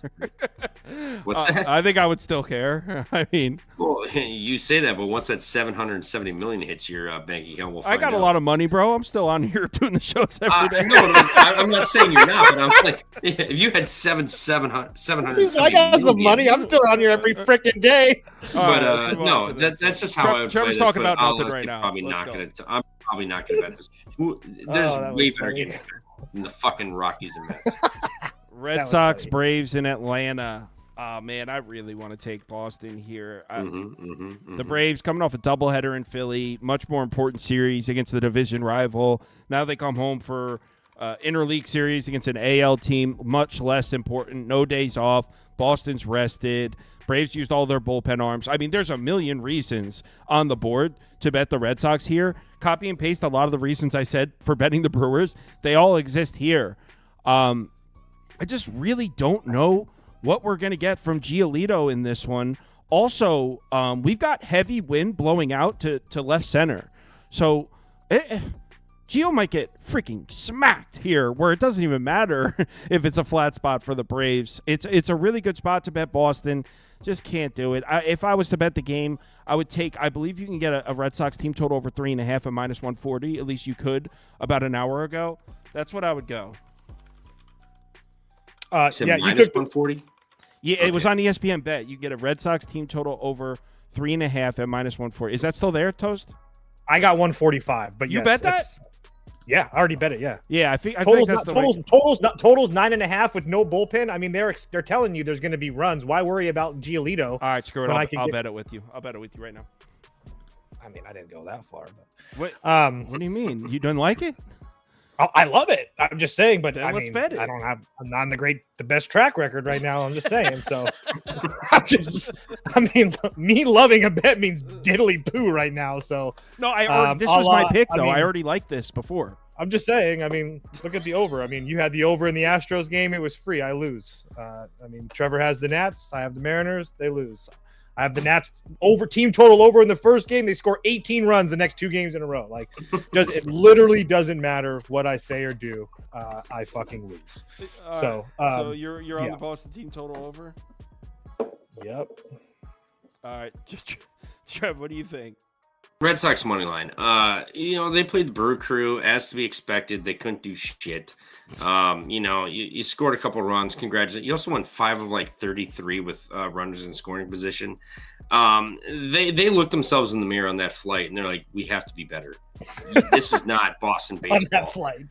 What's that? I think I would still care. I mean, well, you say that, but once that $770 million hits your bank account, we'll find I got out. a lot of money, bro. I'm still on here doing the shows every day. No, I'm not saying you're not, but I'm like, if you had 770 I got some money. I'm still on here every freaking day. But no, that's just how I would play Trevor's this, talking but about nothing right now. I'm probably not gonna bet this. There's way better games than the fucking Rockies and Mets. Red Sox, Braves in Atlanta. Oh, man, I really want to take Boston here. The Braves coming off a doubleheader in Philly, much more important series against the division rival. Now they come home for interleague series against an AL team, much less important. No days off. Boston's rested. Braves used all their bullpen arms. I mean, there's a million reasons on the board to bet the Red Sox here. Copy and paste a lot of the reasons I said for betting the Brewers. They all exist here. I just really don't know what we're going to get from Giolito in this one. Also, we've got heavy wind blowing out to left center. So Gio might get freaking smacked here where it doesn't even matter if it's a flat spot for the Braves. It's a really good spot to bet Boston. Just can't do it. If I was to bet the game, I would take, I believe you can get a Red Sox team total over 3.5 at minus 140. At least you could about an hour ago. That's what I would go. Minus 140? Yeah, okay. It was on ESPN Bet. You get a Red Sox team total over 3.5 at minus 140. Is that still there, Toast? I got 145, but you bet that? Yeah, I already bet it. Yeah. Yeah, I think that's totals 9.5 with no bullpen. I mean, they're telling you there's going to be runs. Why worry about Giolito? All right, screw it. I'll bet it with you. I'll bet it with you right now. I mean, I didn't go that far, but what do you mean? You don't like it? I love it. I'm just saying, but let's bet it. I'm not on the best track record right now. I'm just saying. So me loving a bet means diddly poo right now. So no, this was my pick though. I already liked this before. I'm just saying. I mean, look at the over. I mean, you had the over in the Astros game. It was free. I lose. Trevor has the Nats. I have the Mariners. They lose. I have the Nats team total over in the first game. They score 18 runs the next 2 games in a row. Like, it literally doesn't matter what I say or do. I fucking lose. So you're on the Boston team total over? Yep. All right. Trev, what do you think? Red Sox money line. They played the Brew Crew as to be expected. They couldn't do shit. You scored a couple runs. Congratulations. You also won 5 of 33 with runners in scoring position. They looked themselves in the mirror on that flight, and they're like, "We have to be better. This is not Boston baseball." On that flight.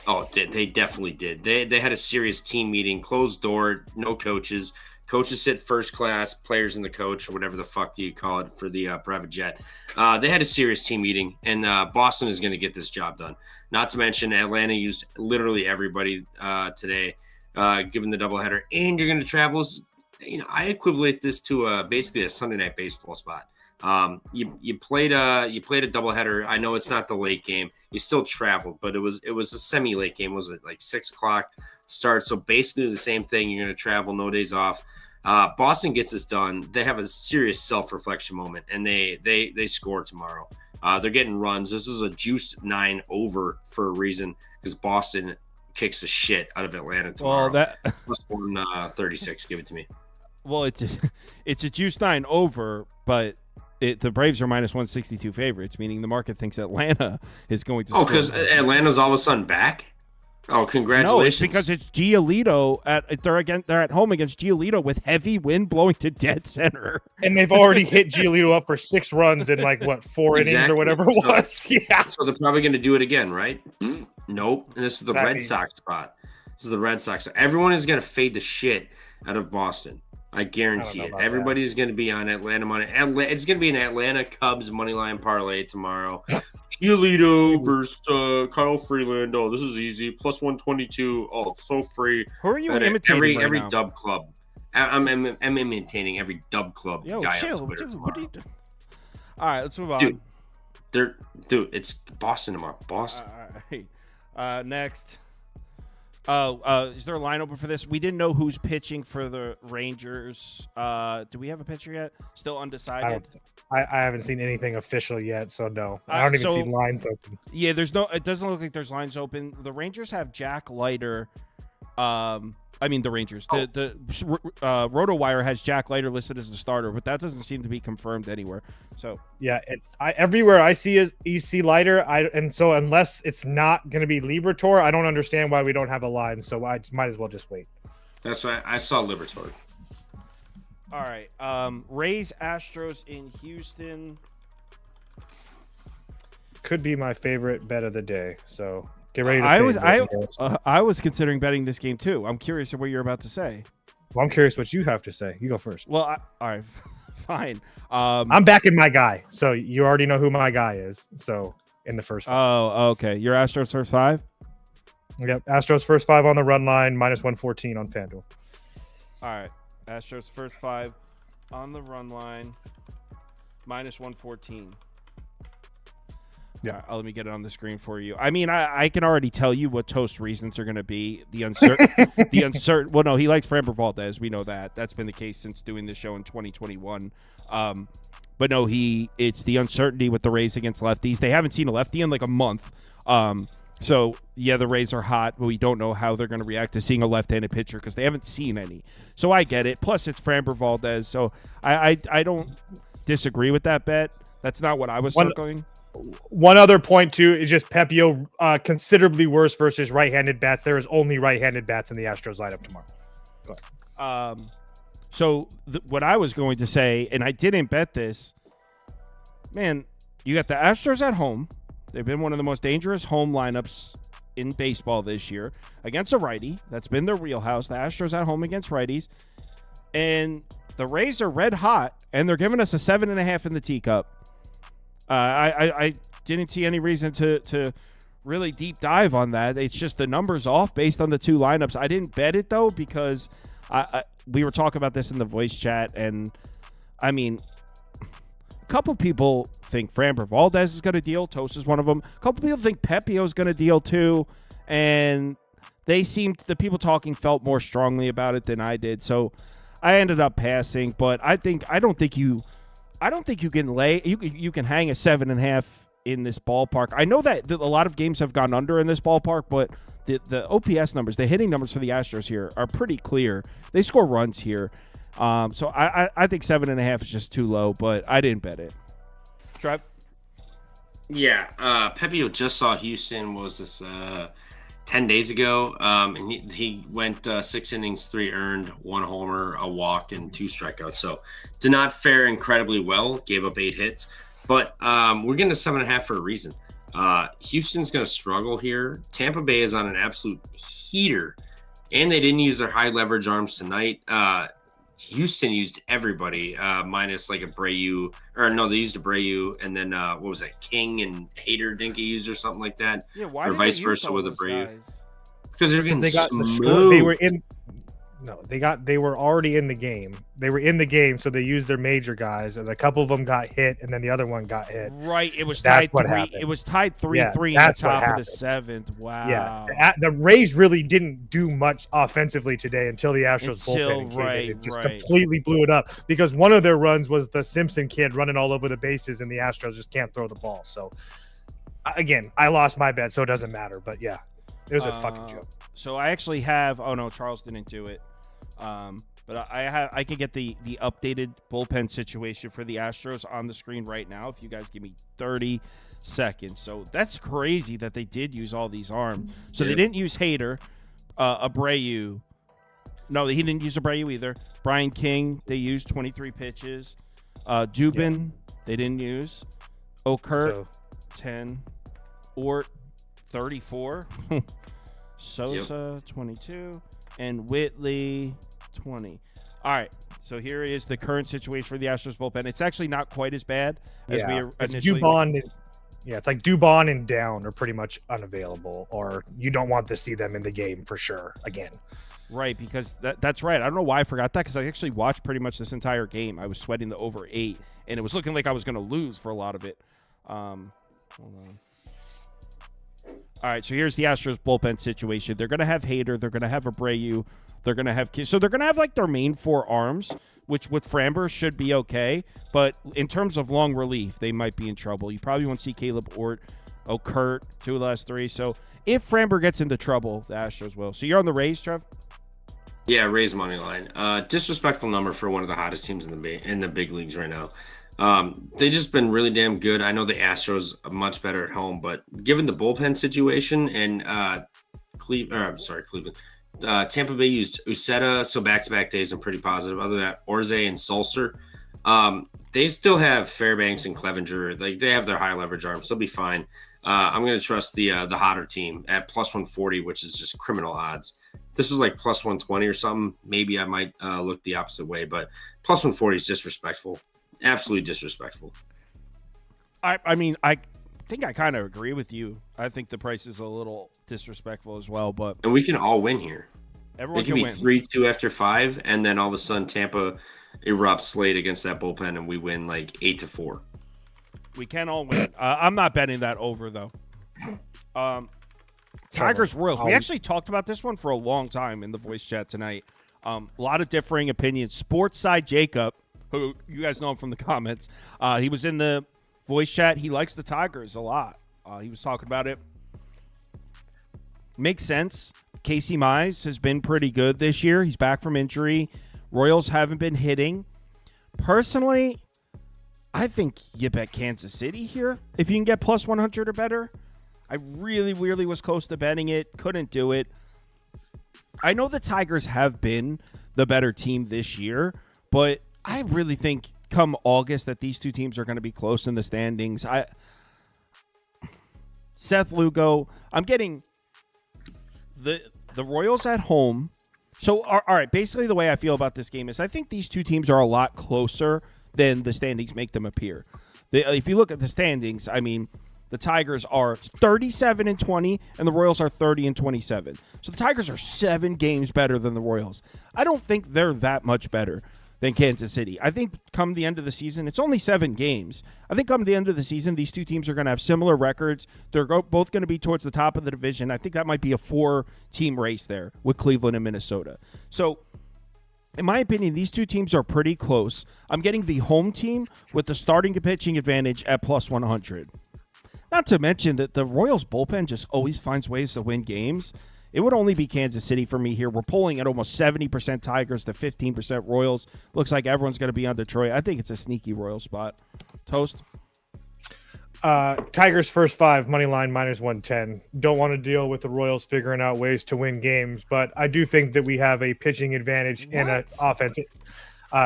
Oh, they definitely did. They had a serious team meeting, closed door, no coaches. Coaches sit first class, players in the coach, or whatever the fuck you call it for the private jet. They had a serious team meeting, and Boston is going to get this job done. Not to mention, Atlanta used literally everybody today, given the doubleheader. And you're going to travel. I equivalent this to basically a Sunday night baseball spot. You played a doubleheader. I know it's not the late game. You still traveled, but it was a semi-late game. Was it 6 o'clock start? So basically the same thing. You're going to travel, no days off. Boston gets this done. They have a serious self-reflection moment, and they score tomorrow. They're getting runs. This is a juice 9 over for a reason, because Boston kicks the shit out of Atlanta tomorrow. Well, plus 136. Give it to me. Well, it's a juice 9 over, but the Braves are minus 162 favorites, meaning the market thinks Atlanta is going to. Oh, because Atlanta's all of a sudden back. Oh, No, congratulations! it's because it's Giolito they're at home against Giolito with heavy wind blowing to dead center. And they've already hit Giolito up for 6 runs in like what 4 innings Exactly. or whatever it was. Yeah. So they're probably going to do it again, right? Nope. And this is the Red Exactly. Sox spot. This is the Red Sox. Everyone is going to fade the shit out of Boston. I guarantee know it. about Everybody's going to be on Atlanta money. It's going to be an Atlanta Cubs money line parlay tomorrow. Giolito versus Kyle Freeland. Oh, this is easy. Plus 122. Oh, so free. Who are you At imitating every now? dub club. I'm imitating every dub club Yo, guy chill. on Twitter Dude, what are tomorrow. you doing? All right, let's move on. Dude, it's Boston tomorrow. Boston. All right. Next. Is there a line open for this? We didn't know who's pitching for the Rangers. Do we have a pitcher yet? Still undecided. I haven't seen anything official yet, so no. I don't even so- see lines open. Yeah, it doesn't look like there's lines open. The Rangers have Jack Leiter. The Rangers. The RotoWire has Jack Leiter listed as the starter, but that doesn't seem to be confirmed anywhere. So Yeah, everywhere I see is EC Lighter. And so unless it's not going to be Liberatore, I don't understand why we don't have a line. So I might as well just wait. That's why I saw Liberatore. all right, Rays Astros in Houston. Could be my favorite bet of the day. So get ready to I was considering betting this game too. I'm curious of what you're about to say. Well, I'm curious what you have to say. You go first. Well, all right, fine. I'm backing my guy. So you already know who my guy is. So in the first 5. Oh, okay. Your Astros first 5. Yep. Astros first 5 on the run line, minus 114 on FanDuel. All right. Astros first 5 on the run line, minus 114. Yeah. Let me get it on the screen for you. I mean, I can already tell you what Toast's reasons are going to be. The uncertain. Well, no, he likes Framber Valdez. We know that. That's been the case since doing this show in 2021. But no, it's the uncertainty with the Rays against lefties. They haven't seen a lefty in like a month. So, yeah, the Rays are hot, but we don't know how they're going to react to seeing a left-handed pitcher because they haven't seen any. So I get it. Plus, it's Framber Valdez. So I don't disagree with that bet. That's not what I was circling. One other point, too, is just Pepio considerably worse versus right-handed bats. There is only right-handed bats in the Astros lineup tomorrow. Go ahead. So what I was going to say, and I didn't bet this, man, you got the Astros at home. They've been one of the most dangerous home lineups in baseball this year against a righty. That's been their wheelhouse. The Astros at home against righties. And the Rays are red hot, and they're giving us a 7.5 in the teacup. I didn't see any reason to really deep dive on that. It's just the numbers off based on the two lineups. I didn't bet it, though, because we were talking about this in the voice chat, and, I mean, a couple people think Framber Valdez is going to deal. Toast is one of them. A couple people think Pepio is going to deal, too, and the people talking felt more strongly about it than I did, so I ended up passing, but I don't think you can lay. You can hang a 7.5 in this ballpark. I know that a lot of games have gone under in this ballpark, but the OPS numbers, the hitting numbers for the Astros here are pretty clear. They score runs here, so I think 7.5 is just too low. But I didn't bet it. Trev? Yeah, Pepio just saw Houston. Was this 10 days ago? And he went 6 innings, 3 earned, 1 homer, a walk, and 2 strikeouts. So did not fare incredibly well. Gave up 8 hits. But we're getting a 7.5 for a reason. Houston's going to struggle here. Tampa Bay is on an absolute heater, and they didn't use their high leverage arms tonight. Houston used everybody, minus like Abreu, or no, they used Abreu, and then what was it, King and Hader didn't get used or something like that, Yeah, why or did vice they use versa all with those Abreu, guys? because they were getting They got smooth. they were already in the game. They were in the game, so they used their major guys, and a couple of them got hit, and then the other one got hit. Right, it was That's tied what 3. happened. It was tied 3-3 Yeah, in the that's what top of the happened. 7th. Wow. Yeah, the Rays really didn't do much offensively today until the Astros bullpen came in. It just completely blew it up because one of their runs was the Simpson kid running all over the bases, and the Astros just can't throw the ball. So, again, I lost my bet, so it doesn't matter. But yeah, it was a fucking joke. So I actually have. Oh no, Charles didn't do it. But I can get the updated bullpen situation for the Astros on the screen right now if you guys give me 30 seconds. So that's crazy that they did use all these arms. So they didn't use Hader, Abreu. No, he didn't use Abreu either. Brian King, they used 23 pitches. Dubin, they didn't use. Okert, 10. Ort, 34. Sosa, 22. And Whitley, 20. All right. So here is the current situation for the Astros bullpen. It's actually not quite as bad as we initially. It's like Dubon and Down are pretty much unavailable, or you don't want to see them in the game for sure again. Right, because that's right. I don't know why I forgot that, because I actually watched pretty much this entire game. I was sweating the over 8, and it was looking like I was going to lose for a lot of it. Hold on. All right, so here's the Astros bullpen situation. They're going to have Hader. They're going to have Abreu. They're going to have – so they're going to have, like, their main 4 arms, which with Framber should be okay. But in terms of long relief, they might be in trouble. You probably won't see Caleb Ort, Okert, 2 of the last 3. So if Framber gets into trouble, the Astros will. So you're on the Rays, Trev? Yeah, Rays money line. Disrespectful number for one of the hottest teams in the big leagues right now. They just been really damn good. I know the Astros are much better at home, but given the bullpen situation and Cleveland, Tampa Bay used Uceta, so back-to-back days I'm pretty positive. Other than that, Orze and Sulcer, they still have Fairbanks and Clevenger. Like they have their high leverage arms. They'll be fine. I'm going to trust the hotter team at plus 140, which is just criminal odds. This is like plus 120 or something. Maybe I might look the opposite way, but plus 140 is disrespectful. Absolutely disrespectful. I mean, I think I kind of agree with you. I think the price is a little disrespectful as well, but and we can all win here. Everyone can be win. 3-2 after 5, and then all of a sudden Tampa erupts late against that bullpen, and we win like 8-4. We can all win. I'm not betting that over though. Tigers Royals. We actually talked about this one for a long time in the voice chat tonight. A lot of differing opinions. Sports Side Jacob, who you guys know him from the comments, he was in the voice chat. He likes the Tigers a lot. He was talking about it. Makes sense. Casey Mize has been pretty good this year. He's back from injury. Royals haven't been hitting. Personally, I think you bet Kansas City here if you can get plus 100 or better. I really was close to betting it. Couldn't do it. I know the Tigers have been the better team this year, but I really think come August that these two teams are going to be close in the standings. Seth Lugo, I'm getting the Royals at home. So, all right, basically the way I feel about this game is I think these two teams are a lot closer than the standings make them appear. If you look at the standings, I mean, the Tigers are 37-20, and the Royals are 30-27. So the Tigers are 7 games better than the Royals. I don't think they're that much better than Kansas City. I think come the end of the season, it's only 7 games. I think come the end of the season, these two teams are going to have similar records. They're both going to be towards the top of the division. I think that might be a 4-team race there with Cleveland and Minnesota. So, in my opinion, these two teams are pretty close. I'm getting the home team with the starting and pitching advantage at plus 100. Not to mention that the Royals bullpen just always finds ways to win games. It would only be Kansas City for me here. We're pulling at almost 70% Tigers to 15% Royals. Looks like everyone's going to be on Detroit. I think it's a sneaky Royal spot. Toast? Tigers first 5, money line minus 110. Don't want to deal with the Royals figuring out ways to win games, but I do think that we have a pitching advantage and an offense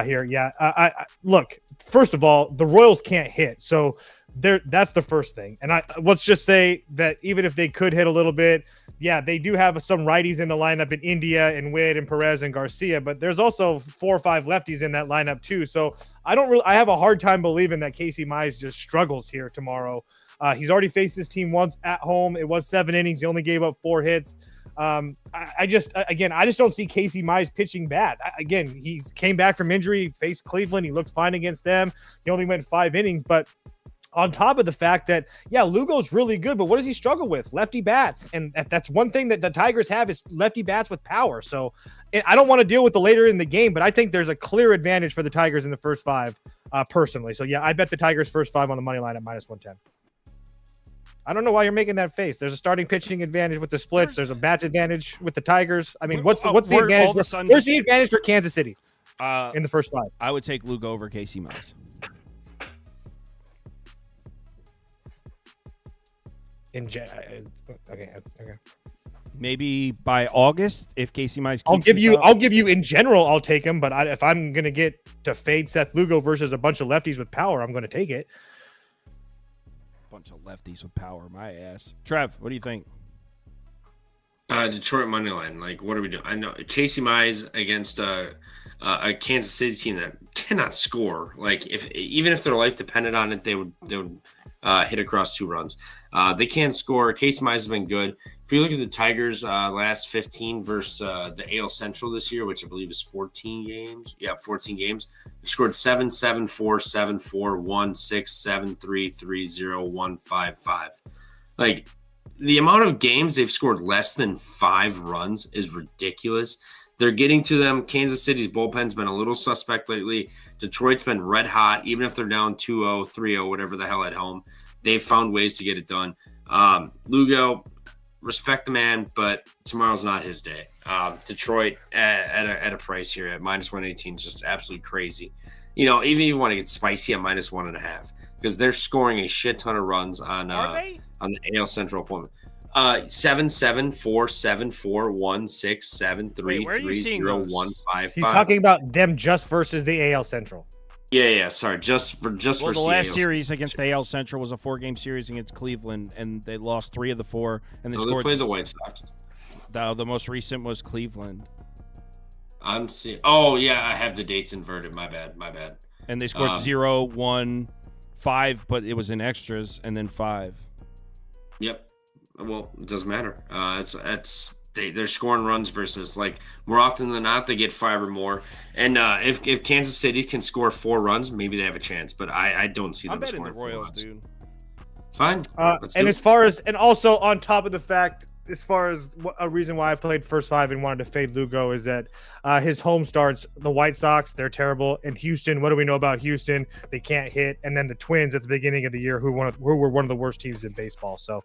here. Yeah. Look, first of all, the Royals can't hit. So that's the first thing. And let's just say that even if they could hit a little bit, yeah, they do have some righties in the lineup in India and Witt and Perez and Garcia, but there's also 4 or 5 lefties in that lineup too. So I have a hard time believing that Casey Mize just struggles here tomorrow. He's already faced his team once at home. It was 7 innings. He only gave up 4 hits. I just don't see Casey Mize pitching bad. He came back from injury, faced Cleveland. He looked fine against them. He only went 5 innings, but on top of the fact that, yeah, Lugo's really good, but what does he struggle with? Lefty bats. And that's one thing that the Tigers have is lefty bats with power. So I don't want to deal with the later in the game, but I think there's a clear advantage for the Tigers in the first 5 personally. So, yeah, I bet the Tigers first 5 on the money line at minus 110. I don't know why you're making that face. There's a starting pitching advantage with the splits. There's a bat advantage with the Tigers. I mean, what's the advantage? Where's the advantage for Kansas City? in the first 5. I would take Lugo over Casey Mize. Okay. Maybe by August, if Casey Mize I'll keeps give this you. up. I'll give you in general. I'll take him, but if I'm gonna get to fade Seth Lugo versus a bunch of lefties with power, I'm gonna take it. Bunch of lefties with power, my ass. Trev, what do you think? Detroit money line. Like, what are we doing? I know Casey Mize against a Kansas City team that cannot score. Like, even if their life depended on it, they would hit across 2 runs. They can't score. Casey Mize has been good. If you look at the Tigers' last 15 versus the AL Central this year, which I believe is 14 games. Yeah, 14 games. They scored 7, 7, 4, 7, 4, 1, 6, 7, 3, 3, 0, 1, 5, 5. Like, the amount of games they've scored less than 5 runs is ridiculous. They're getting to them. Kansas City's bullpen's been a little suspect lately. Detroit's been red hot. Even if they're down 2-0, 3-0, whatever the hell at home, they've found ways to get it done. Lugo, respect the man, but tomorrow's not his day. Detroit at a price here at -118 is just absolutely crazy. You know, even if you want to get spicy at -1.5, because they're scoring a shit ton of runs on the AL Central appointment. 7, 7, 4, 7, 4, 1, 6, 7, 3, 3, 0, 1, 5, 5. He's talking about them just versus the AL Central. Yeah. Sorry, just for the the last AL series against the AL Central was a 4-game series against Cleveland, and they lost 3 of the 4, and they They scored. played the White Sox. The most recent was Cleveland, I'm seeing. Oh yeah, I have the dates inverted. My bad. and they scored 0, 1, 5, but it was in extras, and then 5. Yep. Well, it doesn't matter. They're scoring runs versus, like, more often than not they get 5 or more. And if Kansas City can score 4 runs, maybe they have a chance. But I don't see them I'm betting scoring the 4 Royals, runs. dude. Fine. And also on top of the fact, as far as a reason why I played first 5 and wanted to fade Lugo is that his home starts, the White Sox, they're terrible. And Houston, what do we know about Houston? They can't hit. And then the Twins at the beginning of the year, who were one of the worst teams in baseball. So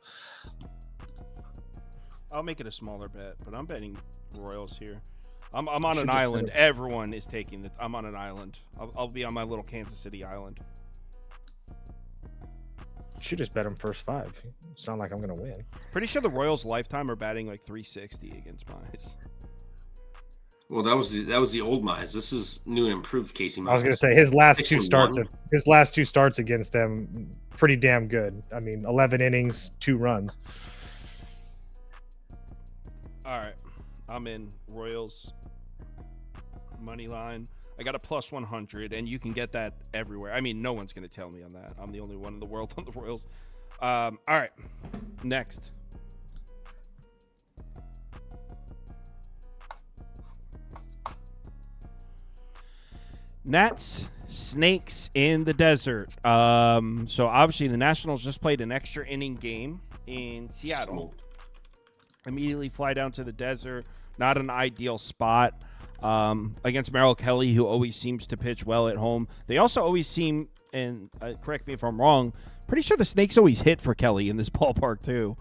I'll make it a smaller bet, but I'm betting Royals here. I'm on an island. Everyone is taking the. I'm on an island. I'll be on my little Kansas City island. should just bet him first 5. It's not like I'm gonna win. Pretty sure the Royals lifetime are batting like 360 against Mize. Well, that was the old Mize. This is new and improved Casey Mize. I was gonna say his last 2 starts. 6-1. His last 2 starts against them, pretty damn good. I mean, 11 innings, 2 runs. All right, I'm in Royals money line. I got a plus 100, and you can get that everywhere. I mean, no one's going to tell me on that. I'm the only one in the world on the Royals. All right, next. Nats, Snakes in the desert. So obviously the Nationals just played an extra inning game in Seattle. Immediately fly down to the desert. Not an ideal spot against Merrill Kelly, who always seems to pitch well at home. They also always seem, and correct me if I'm wrong, pretty sure the Snakes always hit for Kelly in this ballpark too.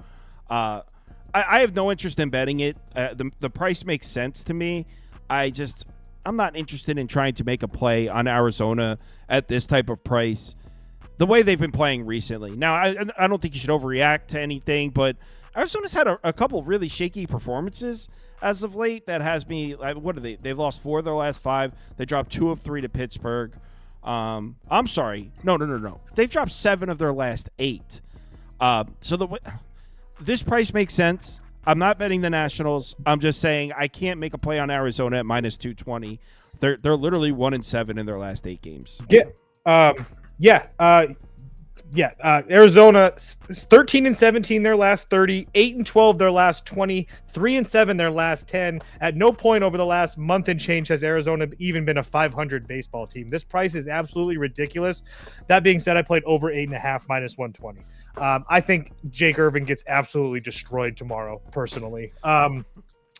I have no interest in betting it. The price makes sense to me. I'm not interested in trying to make a play on Arizona at this type of price, the way they've been playing recently. Now, I don't think you should overreact to anything, but Arizona's had a couple really shaky performances as of late that has me. What are they? They've lost 4 of their last 5. They dropped 2 of 3 to Pittsburgh. I'm sorry. No. They've dropped 7 of their last 8. So this price makes sense. I'm not betting the Nationals. I'm just saying I can't make a play on Arizona at minus 220. They're literally 1-7 in their last 8 games. Arizona 13-17 their last 30, 8-12 their last 20, 3-7 their last 10. At no point over the last month and change has Arizona even been a 500 baseball team. This price is absolutely ridiculous. That being said, I played over 8.5 minus 120. I think Jake Irvin gets absolutely destroyed tomorrow, personally.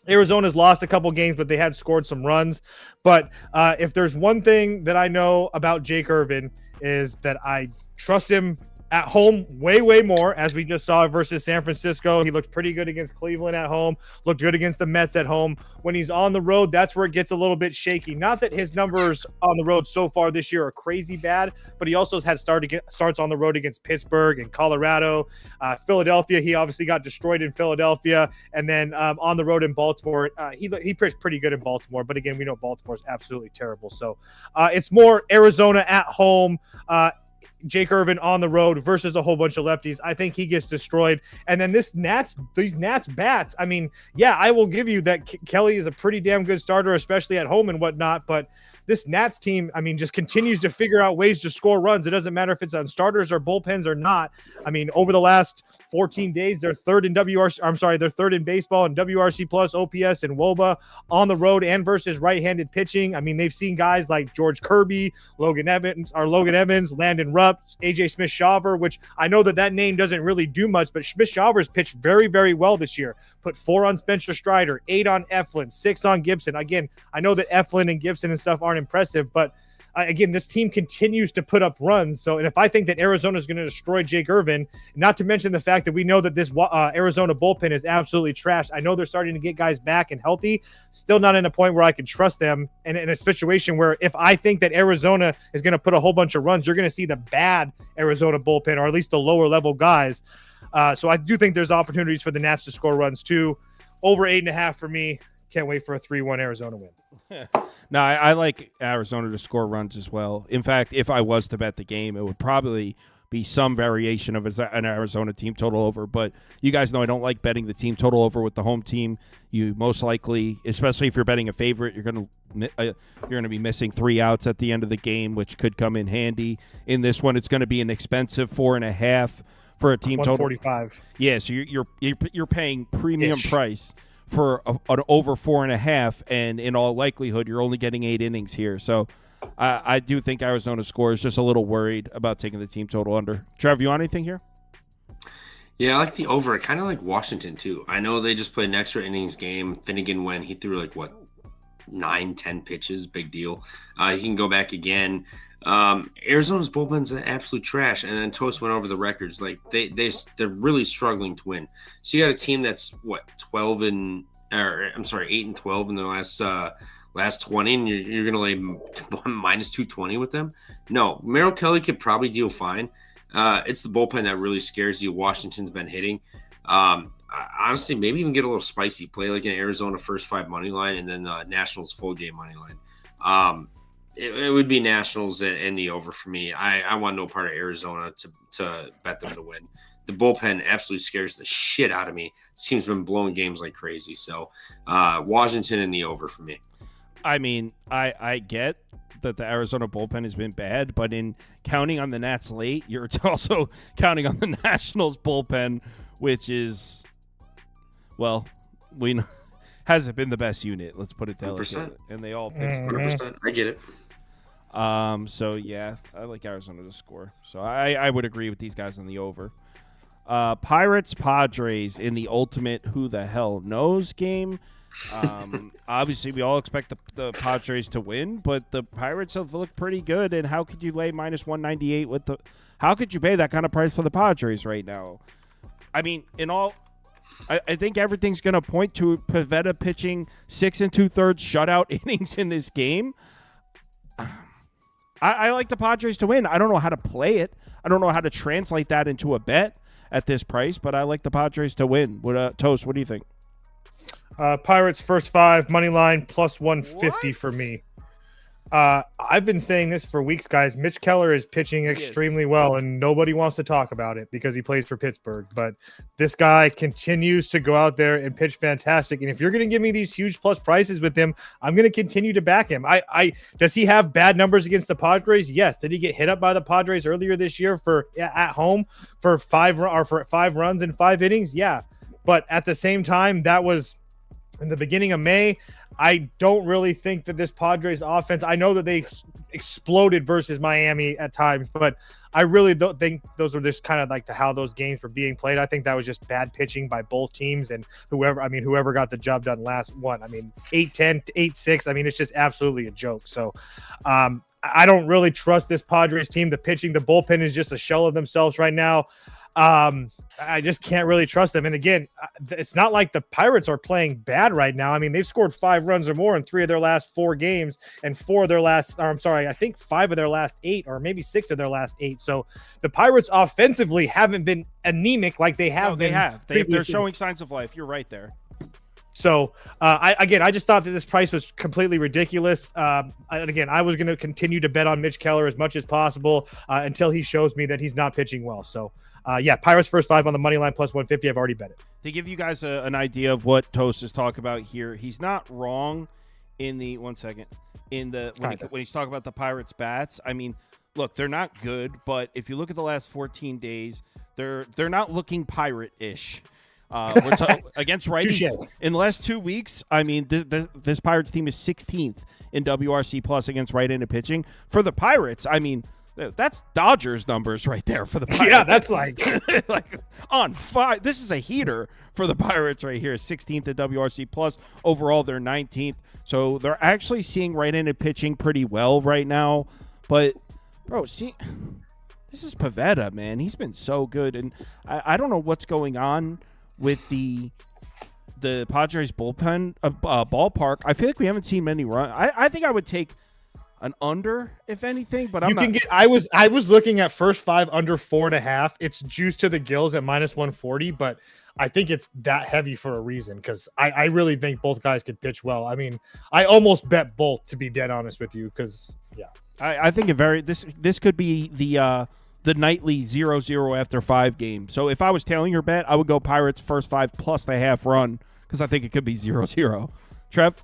Arizona's lost a couple games, but they had scored some runs. But if there's one thing that I know about Jake Irvin is that I trust him At home, way more, as we just saw versus San Francisco. He looked pretty good against Cleveland at home, looked good against the Mets at home. When he's on the road, that's where it gets a little bit shaky. Not that his numbers on the road so far this year are crazy bad, but he also has had starts on the road against Pittsburgh and Colorado. Philadelphia, he obviously got destroyed in Philadelphia. And then on the road in Baltimore, he pitched pretty good in Baltimore. But again, we know Baltimore is absolutely terrible. So it's more Arizona at home, Jake Irvin on the road versus a whole bunch of lefties. I think he gets destroyed. And then these Nats bats, I mean, yeah, I will give you that Kelly is a pretty damn good starter, especially at home and whatnot. But this Nats team, I mean, just continues to figure out ways to score runs. It doesn't matter if it's on starters or bullpens or not. I mean, over the last 14 days, they're third in they're third in baseball and WRC plus, OPS, and WOBA on the road and versus right-handed pitching. I mean, they've seen guys like George Kirby, Logan Evans, Landon Rupp, AJ Smith-Shawver, which I know that name doesn't really do much, but Smith-Shawver's pitched very, very well this year. Put 4 on Spencer Strider, 8 on Eflin, 6 on Gibson. Again, I know that Eflin and Gibson and stuff aren't impressive, but again, this team continues to put up runs. So, and if I think that Arizona is going to destroy Jake Irvin, not to mention the fact that we know that this Arizona bullpen is absolutely trashed. I know they're starting to get guys back and healthy. Still not in a point where I can trust them. And in a situation where if I think that Arizona is going to put a whole bunch of runs, you're going to see the bad Arizona bullpen, or at least the lower level guys. So I do think there's opportunities for the Nats to score runs too. Over 8.5 for me. Can't wait for a 3-1 Arizona win. No, I like Arizona to score runs as well. In fact, if I was to bet the game, it would probably be some variation of an Arizona team total over. But you guys know I don't like betting the team total over with the home team. You most likely, especially if you're betting a favorite, you're going to be missing 3 outs at the end of the game, which could come in handy. In this one, it's going to be an expensive 4.5 for a team total. 145. Yeah, so you're paying premium price for an over 4.5, and in all likelihood, you're only getting 8 innings here. So I do think Arizona scores. Just a little worried about taking the team total under. Trev, you want anything here? Yeah, I like the over. I kind of like Washington, too. I know they just played an extra innings game. Finnegan went. He threw 9-10 pitches. Big deal. He can go back again. Arizona's bullpen's absolute trash, and then Toast went over the records. They're really struggling to win. So you got a team that's 8-12 in the last 20, and you're gonna lay minus 220 with them. No, Merrill Kelly could probably deal fine. It's the bullpen that really scares you. Washington's been hitting. Honestly, maybe even get a little spicy. Play like an Arizona first 5 money line, and then Nationals full game money line. It would be Nationals and the over for me. I want no part of Arizona to bet them to win. The bullpen absolutely scares the shit out of me. This team's been blowing games like crazy. So Washington and the over for me. I mean, I get that the Arizona bullpen has been bad, but in counting on the Nats late, you're also counting on the Nationals bullpen, which is, hasn't been the best unit. Let's put it delicately. And they all pitched. 100%. I get it. So yeah, I like Arizona to score. So I would agree with these guys on the over. Pirates Padres in the ultimate who the hell knows game. Obviously we all expect the Padres to win, but the Pirates have looked pretty good. And how could you lay minus 198 with how could you pay that kind of price for the Padres right now? I mean, I think everything's going to point to Pivetta pitching 6 2/3 shutout innings in this game. I like the Padres to win. I don't know how to play it. I don't know how to translate that into a bet at this price, but I like the Padres to win. Toast, what do you think? Pirates first 5 money line plus 150 for me. I've been saying this for weeks, guys. Mitch Keller is pitching extremely well, and nobody wants to talk about it because he plays for Pittsburgh. But this guy continues to go out there and pitch fantastic. And if you're going to give me these huge plus prices with him, I'm going to continue to back him. Does he have bad numbers against the Padres? Yes. Did he get hit up by the Padres earlier this year at home for 5 runs in 5 innings? Yeah. But at the same time, that was in the beginning of May. I don't really think that this Padres offense, I know that they exploded versus Miami at times, but I really don't think those were just kind of like how those games were being played. I think that was just bad pitching by both teams and whoever got the job done last one. I mean, 8-10, 8-6. I mean, it's just absolutely a joke. So I don't really trust this Padres team. The pitching, the bullpen is just a shell of themselves right now. I just can't really trust them. And again, it's not like the Pirates are playing bad right now. I mean, they've scored 5 runs or more in 3 of their last 4 games and 4 of their last, or I'm sorry, I think 5 of their last 8 or maybe 6 of their last 8. So the Pirates offensively haven't been anemic like they have. No, they have. They're showing signs of life. You're right there. So I just thought that this price was completely ridiculous. Again, I was going to continue to bet on Mitch Keller as much as possible until he shows me that he's not pitching well. So Pirates first 5 on the money line plus 150. I've already bet it. To give you guys an idea of what Toast is talking about here, he's not wrong in the when he's talking about the Pirates bats. I mean, look, they're not good, but if you look at the last 14 days, they're not looking pirate-ish. Against righties in the last 2 weeks. I mean, this Pirates team is 16th in WRC plus against right-handed pitching. For the Pirates, I mean, that's Dodgers numbers right there for the Pirates. Yeah, that's like on fire. This is a heater for the Pirates right here. 16th at WRC plus. Overall, they're 19th. So they're actually seeing right-handed pitching pretty well right now. But, bro, this is Pivetta, man. He's been so good. And I don't know what's going on with the Padres bullpen ballpark. I feel like we haven't seen many runs. I think I would take an under, if anything, but I was looking at first 5 under 4.5. It's juiced to the gills at minus 140, but I think it's that heavy for a reason because I really think both guys could pitch well. I mean, I almost bet both, to be dead honest with you, because I think this could be the nightly 0-0 after 5 game. So if I was tailing your bet, I would go Pirates first 5 plus the half run because I think it could be 0-0. Trev?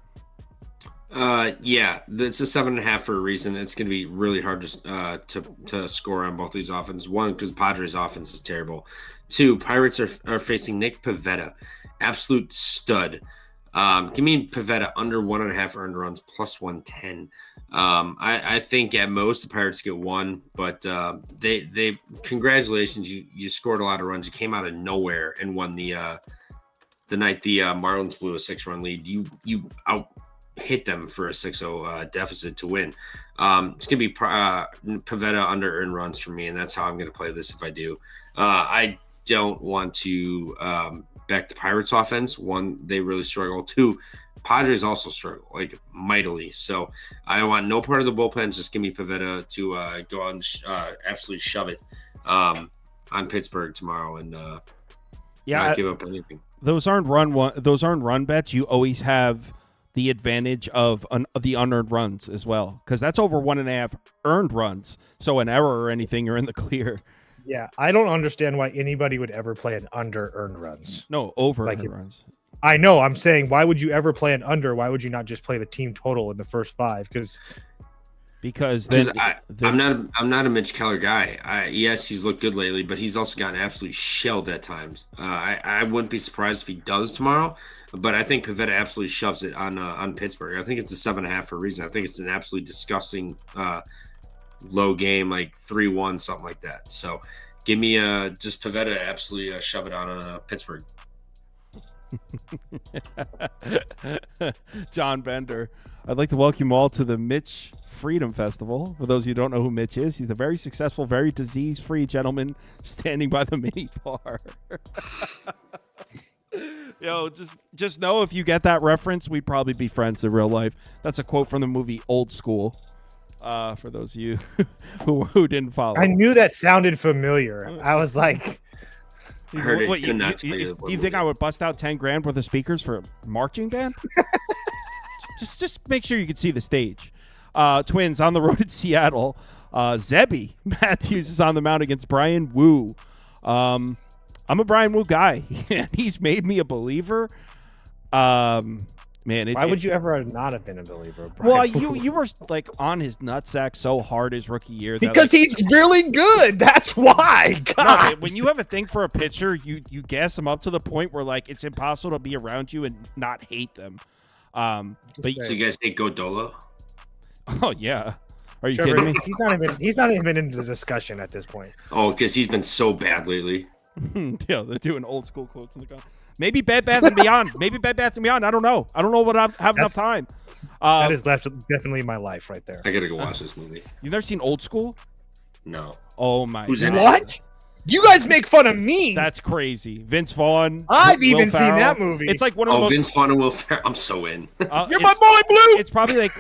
It's a 7.5 for a reason. It's going to be really hard to score on both these offenses. 1, because Padres offense is terrible. 2, Pirates are facing Nick Pivetta, absolute stud. Give me Pivetta under 1.5 earned runs plus 110. I think at most the Pirates get 1, but they congratulations, you scored a lot of runs. You came out of nowhere and won the night the Marlins blew a 6-run lead. You hit them for a 6-0 deficit to win. It's gonna be Pivetta under earned runs for me, and that's how I'm gonna play this if I do. I don't want to back the Pirates offense. 1, they really struggle. 2, Padres also struggle like mightily. So I want no part of the bullpen. Just give me Pivetta to go out and absolutely shove it on Pittsburgh tomorrow and not give up anything. Those aren't run bets. You always have the advantage of the unearned runs as well, because that's over 1.5 earned runs. So an error or anything, you're in the clear. Yeah, I don't understand why anybody would ever play an under earned runs. No, over earned runs. I know. I'm saying, why would you ever play an under? Why would you not just play the team total in the first 5? Because I'm not a Mitch Keller guy. Yes, he's looked good lately, but he's also gotten absolutely shelled at times. I wouldn't be surprised if he does tomorrow, but I think Pivetta absolutely shoves it on Pittsburgh. I think it's a 7.5 for a reason. I think it's an absolutely disgusting low game, like 3-1, something like that. So give me just Pivetta absolutely shove it on Pittsburgh. John Bender, I'd like to welcome you all to the Mitch Freedom Festival. For those of you who don't know who Mitch is, he's a very successful, very disease-free gentleman standing by the mini bar. Yo, just know if you get that reference, we'd probably be friends in real life. That's a quote from the movie Old School. For those of you who didn't follow. I knew that sounded familiar. I was like, I heard it. Do you think I would bust out $10,000 worth of speakers for a marching band? just make sure you can see the stage. Twins on the road at Seattle. Zebby Matthews is on the mound against Brian Wu. I'm a Brian Wu guy. He's made me a believer. Man, why would you ever not have been a believer? Well, you were like on his nutsack so hard his rookie year because he's really good. That's why. God. No, when you have a thing for a pitcher, you gas them up to the point where like it's impossible to be around you and not hate them. But so you guys hate Godolo? Oh yeah, Are you Trevor, kidding me? He's not even in the discussion at this point. Oh, because he's been so bad lately. Yeah, they're doing old school quotes in the comments. Maybe Bed Bath and Beyond. Maybe Bed Bath and Beyond. I don't know. But I have enough time. That is definitely my life right there. I gotta go watch this movie. You've never seen Old School? No. Oh my Who's god! in it? What? You guys make fun of me. That's crazy. Vince Vaughn. I've Will even seen Ferrell. that movie. It's like one of the most. Vince Vaughn and Will Ferrell. I'm so in. You're my boy, Blue. It's probably like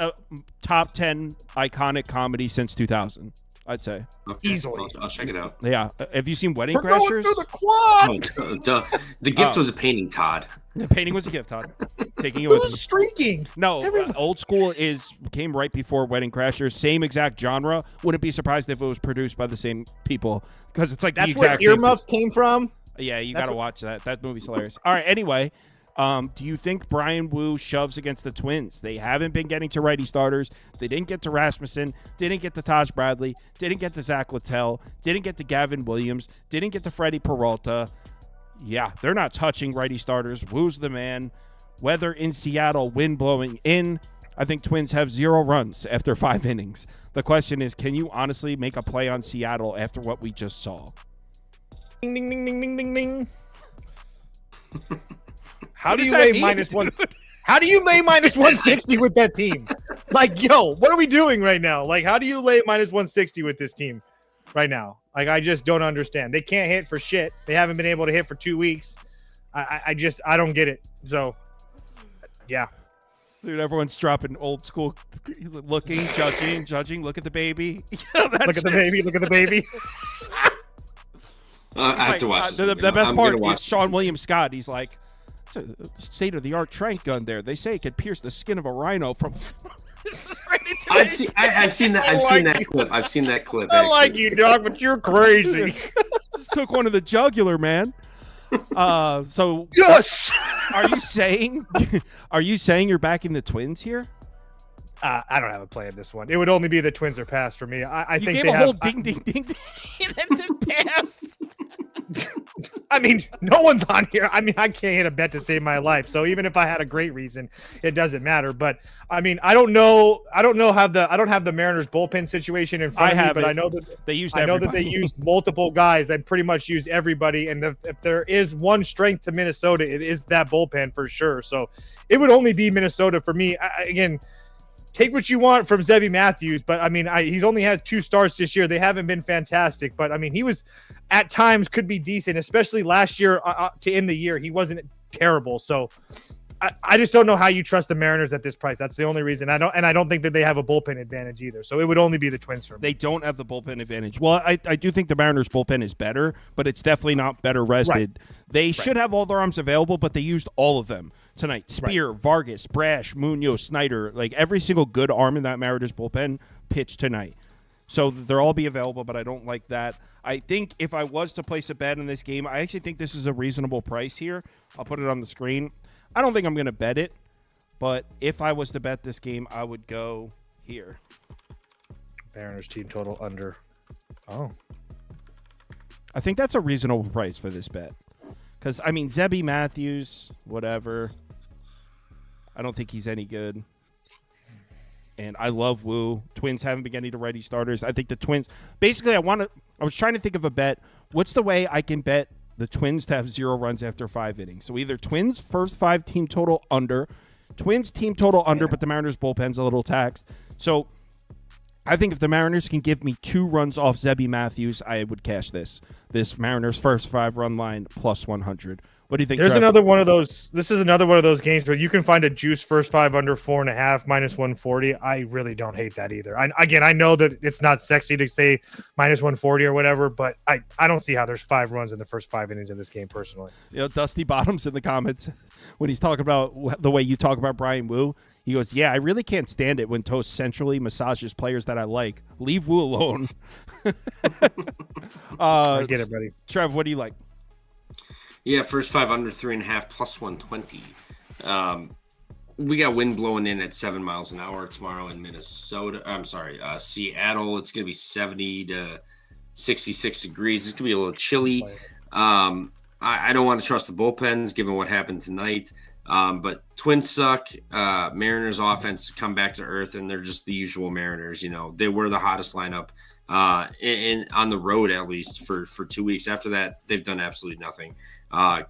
a top 10 iconic comedy since 2000. I'd say. Okay, Easily. I'll check it out. Yeah. Have you seen Wedding We're going Crashers? through the quad. Oh, duh. The gift was a painting, Todd. The painting was a gift, Todd. Taking it with Who's me. streaking? No, Old School came right before Wedding Crashers. Same exact genre. Wouldn't be surprised if it was produced by the same people because it's like That's the where exact same. earmuffs came from. Yeah, you got to watch that. That movie's hilarious. All right, anyway, do you think Brian Wu shoves against the Twins? They haven't been getting to righty starters. They didn't get to Rasmussen, didn't get to Taj Bradley, didn't get to Zach Littell, didn't get to Gavin Williams, didn't get to Freddie Peralta. Yeah, they're not touching righty starters. Wu's the man. Weather in Seattle, wind blowing in. I think Twins have 0 runs after 5 innings. The question is, can you honestly make a play on Seattle after what we just saw? Ding, ding, ding, ding, ding, ding, ding. How What do does you that lay mean, minus dude? one? How do you lay minus 160 with that team? Like, yo, what are we doing right now? Like, how do you lay minus 160 with this team right now? Like, I just don't understand. They can't hit for shit. They haven't been able to hit for 2 weeks. I don't get it. So, yeah. Dude, everyone's dropping Old School, looking, judging. Look at the baby. Yeah, Look at the baby. Look at the baby. I have to watch this. The movie. best I'm part gonna watch is Sean William Scott. He's like, it's a state-of-the-art trank gun there. They say it could pierce the skin of a rhino from. I've seen that. I've seen that clip. I've seen that clip. I like actually. you, dog, but you're crazy. Just took one of the jugular, man. So Yes. are you saying you're backing the Twins here? I don't have a play in this one. It would only be the Twins are passed for me. I You think gave they a have. whole ding, ding, ding, and then it passed. I mean, no one's on here. I mean, I can't hit a bet to save my life. So even if I had a great reason, it doesn't matter. But I mean, I don't have the Mariners bullpen situation in front of me, but I know that they used. I know that they used multiple guys. They pretty much used everybody. And if there is one strength to Minnesota, it is that bullpen for sure. So it would only be Minnesota for me. Again, take what you want from Zebby Matthews, but I mean, he's only had 2 starts this year. They haven't been fantastic, but I mean, he was at times could be decent, especially last year to end the year. He wasn't terrible. So I just don't know how you trust the Mariners at this price. That's the only reason. I don't think that they have a bullpen advantage either. So it would only be the Twins for me. They don't have the bullpen advantage. Well, I do think the Mariners bullpen is better, but it's definitely not better rested. Right. They should have all their arms available, but they used all of them tonight. Spear, Vargas, Brash, Munoz, Snyder, like every single good arm in that Mariners bullpen pitched tonight. So they'll all be available, but I don't like that. I think if I was to place a bet in this game, I actually think this is a reasonable price here. I'll put it on the screen. I don't think I'm going to bet it, but if I was to bet this game, I would go here. Mariners team total under. Oh. I think that's a reasonable price for this bet. Because, I mean, Zebby Matthews, whatever. I don't think he's any good. And I love Wu. Twins haven't been getting to righty starters. I think the Twins... Basically, I was trying to think of a bet. What's the way I can bet the Twins to have 0 runs after 5 innings? So either Twins first 5 team total under, Twins team total under, but the Mariners bullpen's a little taxed. So I think if the Mariners can give me 2 runs off Zebby Matthews, I would cash this Mariners first 5 run line plus 100. What do you think? There's Trev? another one of those. This is another one of those games where you can find a juice first 5 under 4.5 minus 140. I really don't hate that either. I know that it's not sexy to say minus 140 or whatever, but I don't see how there's 5 runs in the first 5 innings in this game personally. You know, Dusty Bottoms in the comments when he's talking about the way you talk about Brian Wu. He goes, "Yeah, I really can't stand it when Toast centrally massages players that I like. Leave Wu alone." I get it, buddy. Trev, what do you like? Yeah, first 5 under 3.5 plus 120. We got wind blowing in at 7 miles an hour tomorrow in Minnesota. I'm sorry, Seattle. It's going to be 70 to 66 degrees. It's going to be a little chilly. I don't want to trust the bullpens given what happened tonight. But Twins suck. Mariners offense come back to earth, and they're just the usual Mariners. They were the hottest lineup on the road, at least for 2 weeks. After that, they've done absolutely nothing.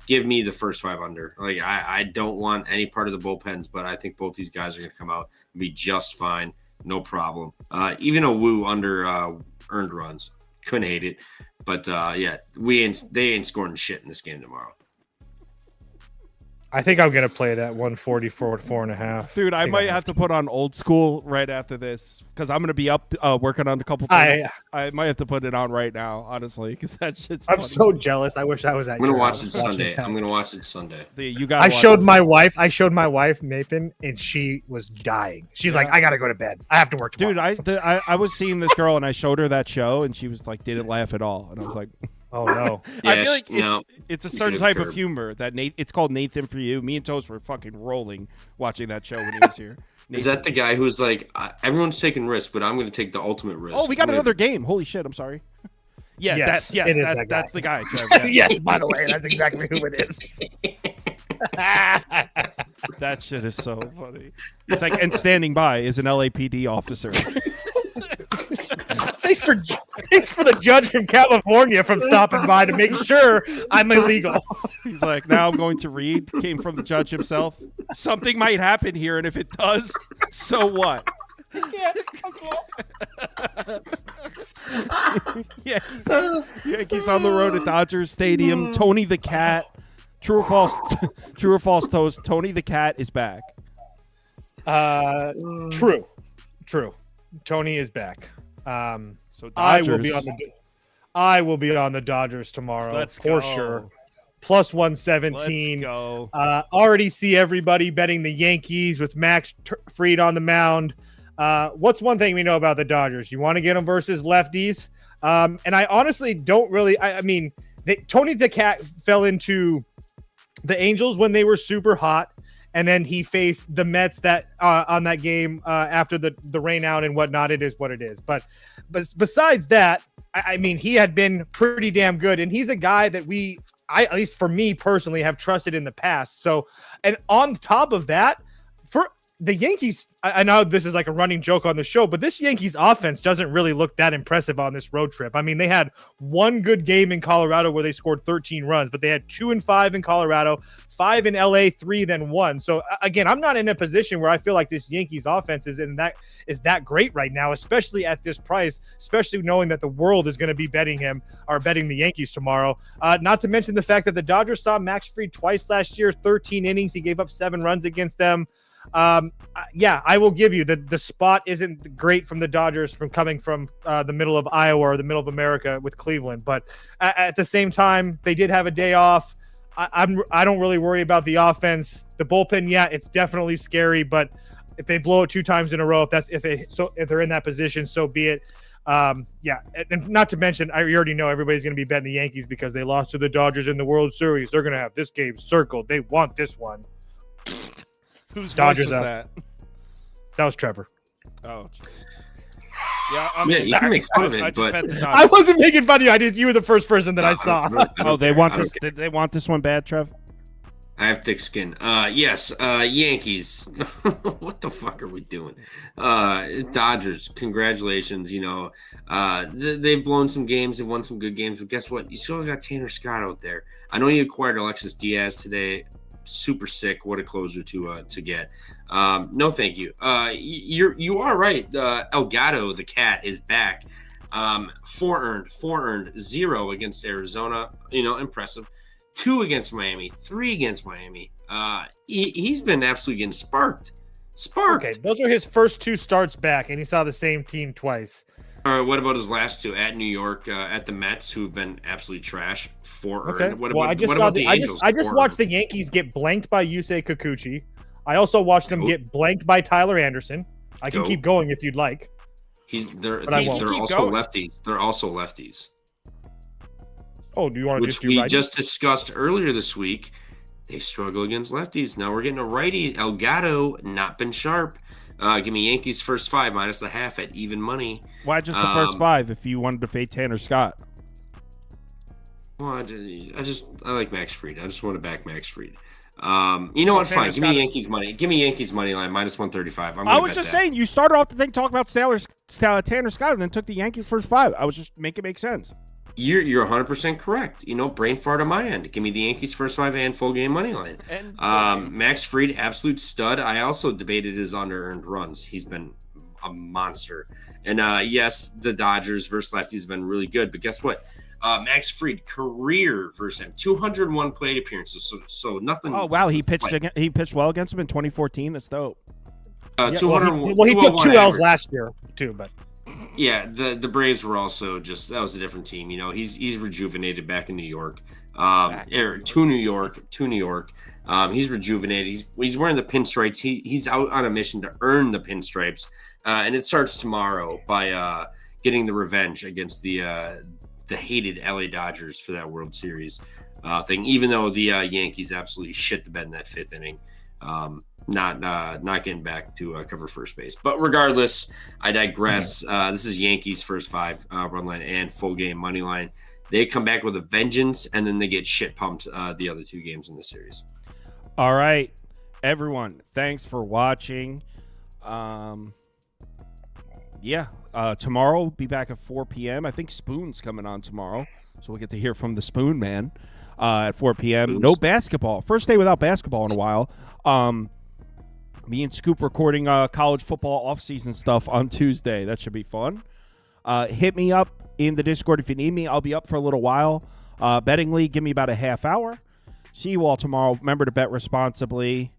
Give me the first 5 under. Like I don't want any part of the bullpens, but I think both these guys are going to come out and be just fine, no problem. Even a Woo under earned runs, couldn't hate it. But yeah, they ain't scoring shit in this game tomorrow. I think I'm gonna play that 144 at 4.5. Dude, I might have to put on old school right after this because I'm gonna be up working on a couple things. I might have to put it on right now, honestly, because that shit's funny. I'm so jealous. I wish I was at. I'm gonna watch it Sunday. You got. I showed my wife Nathan, and she was dying. She's like, "I gotta go to bed. I have to work tomorrow." Dude, I was seeing this girl and I showed her that show and she was like, didn't laugh at all, and I was like. Oh no! I feel like it's a certain type of humor that it's called Nathan for you. Me and Toast were fucking rolling watching that show when he was here. Nathan. Is that the guy who's like, everyone's taking risks, but I'm going to take the ultimate risk? Oh, we got another game. Holy shit! I'm sorry. Yeah, yes, that's the guy. Trev, yeah. Yes, by the way, that's exactly who it is. That shit is so funny. It's like, and standing by is an LAPD officer. Thanks for the judge from California from stopping by to make sure I'm illegal. He's like, now I'm going to read. Came from the judge himself. Something might happen here, and if it does, so what? Yankees on the road at Dodgers Stadium. Tony the Cat. True or false? True or false, Toast? Tony the Cat is back. True. Tony is back. So I will be on the Dodgers tomorrow for sure. Plus 117. Let's go. Already see everybody betting the Yankees with Max Fried on the mound. What's one thing we know about the Dodgers? You want to get them versus lefties. And I honestly don't really. I mean, Tony the Cat fell into the Angels when they were super hot. And then he faced the Mets that on that game after the rain out and whatnot. It is what it is. But besides that, I mean, he had been pretty damn good. And he's a guy that at least for me personally, have trusted in the past. So, and on top of that, for the Yankees, I know this is like a running joke on the show, but this Yankees offense doesn't really look that impressive on this road trip. I mean, they had one good game in Colorado where they scored 13 runs, but they had 2 and 5 in Colorado, 5 in LA, 3 then 1. So again, I'm not in a position where I feel like this Yankees offense is that great right now, especially at this price, especially knowing that the world is going to be betting the Yankees tomorrow. Not to mention the fact that the Dodgers saw Max Fried twice last year, 13 innings. He gave up 7 runs against them. Yeah, I will give you the spot isn't great from the Dodgers from coming from the middle of Iowa or the middle of America with Cleveland, but at the same time, they did have a day off. I don't really worry about the offense. The bullpen, yeah, it's definitely scary, but if they blow it 2 times in a row, if they're in that position, so be it. Yeah, and not to mention, I already know everybody's going to be betting the Yankees because they lost to the Dodgers in the World Series. They're going to have this game circled. They want this one. Whose Dodgers voice was that? That was Trevor. Oh. Yeah, you can make fun of it, but I wasn't making fun of you. You were the first person that I saw. They want this. They want this one bad, Trev. I have thick skin. Yes, Yankees. What the fuck are we doing? Dodgers, congratulations. They've blown some games, they've won some good games, but guess what? You still got Tanner Scott out there. I know you acquired Alexis Diaz today. Super sick. What a closer to get. No, thank you. You are right. Elgato, the cat, is back. 4 earned, 0 against Arizona. Impressive. 2 against Miami, 3 against Miami. He's been absolutely getting sparked. Okay, those are his first 2 starts back, and he saw the same team twice. All right, what about his last 2 at New York, at the Mets, who've been absolutely trash? 4 earned. Okay. What about the Angels? I just watched the Yankees get blanked by Yusei Kikuchi. I also watched them get blanked by Tyler Anderson. I can keep going if you'd like. They're also lefties. They're also lefties. Oh, do you want to just do righties? righties? We just discussed earlier this week. They struggle against lefties. Now we're getting a righty. Elgato, not been sharp. Give me Yankees first 5 minus a half at even money. Why just the first 5 if you wanted to fade Tanner Scott? Well, I like Max Fried. I just want to back Max Fried. You know what? Fine. Give me Yankees money. Give me Yankees money line minus 135. I was just saying, you started off the thing talking about Tanner Scott, and then took the Yankees first 5. I was just making it make sense. You're 100% correct. Brain fart on my end. Give me the Yankees first 5 and full game money line. And Max Fried, absolute stud. I also debated his under-earned runs. He's been a monster. And yes, the Dodgers versus lefties have been really good. But guess what? Max Fried, career versus him, 201 plate appearances. So nothing. Oh wow, he pitched well against him in 2014. That's dope. 201. Well, he took 2 L's last year too, but. Yeah, the Braves were also that was a different team. He's rejuvenated back in New York. To New York. He's rejuvenated. He's wearing the pinstripes. He's out on a mission to earn the pinstripes. And it starts tomorrow by getting the revenge against the hated LA Dodgers for that World Series thing. Even though the Yankees absolutely shit the bed in that 5th inning. Not getting back to cover first base. But regardless, I digress. This is Yankees first 5 run line and full game money line. They come back with a vengeance, and then they get shit pumped the other 2 games in the series. All right, everyone. Thanks for watching. Tomorrow we'll be back at 4 p.m. I think Spoon's coming on tomorrow, so we'll get to hear from the Spoon Man at 4 p.m. No basketball. First day without basketball in a while. Me and Scoop recording college football offseason stuff on Tuesday. That should be fun. Hit me up in the Discord if you need me. I'll be up for a little while. Betting league, give me about a half hour. See you all tomorrow. Remember to bet responsibly.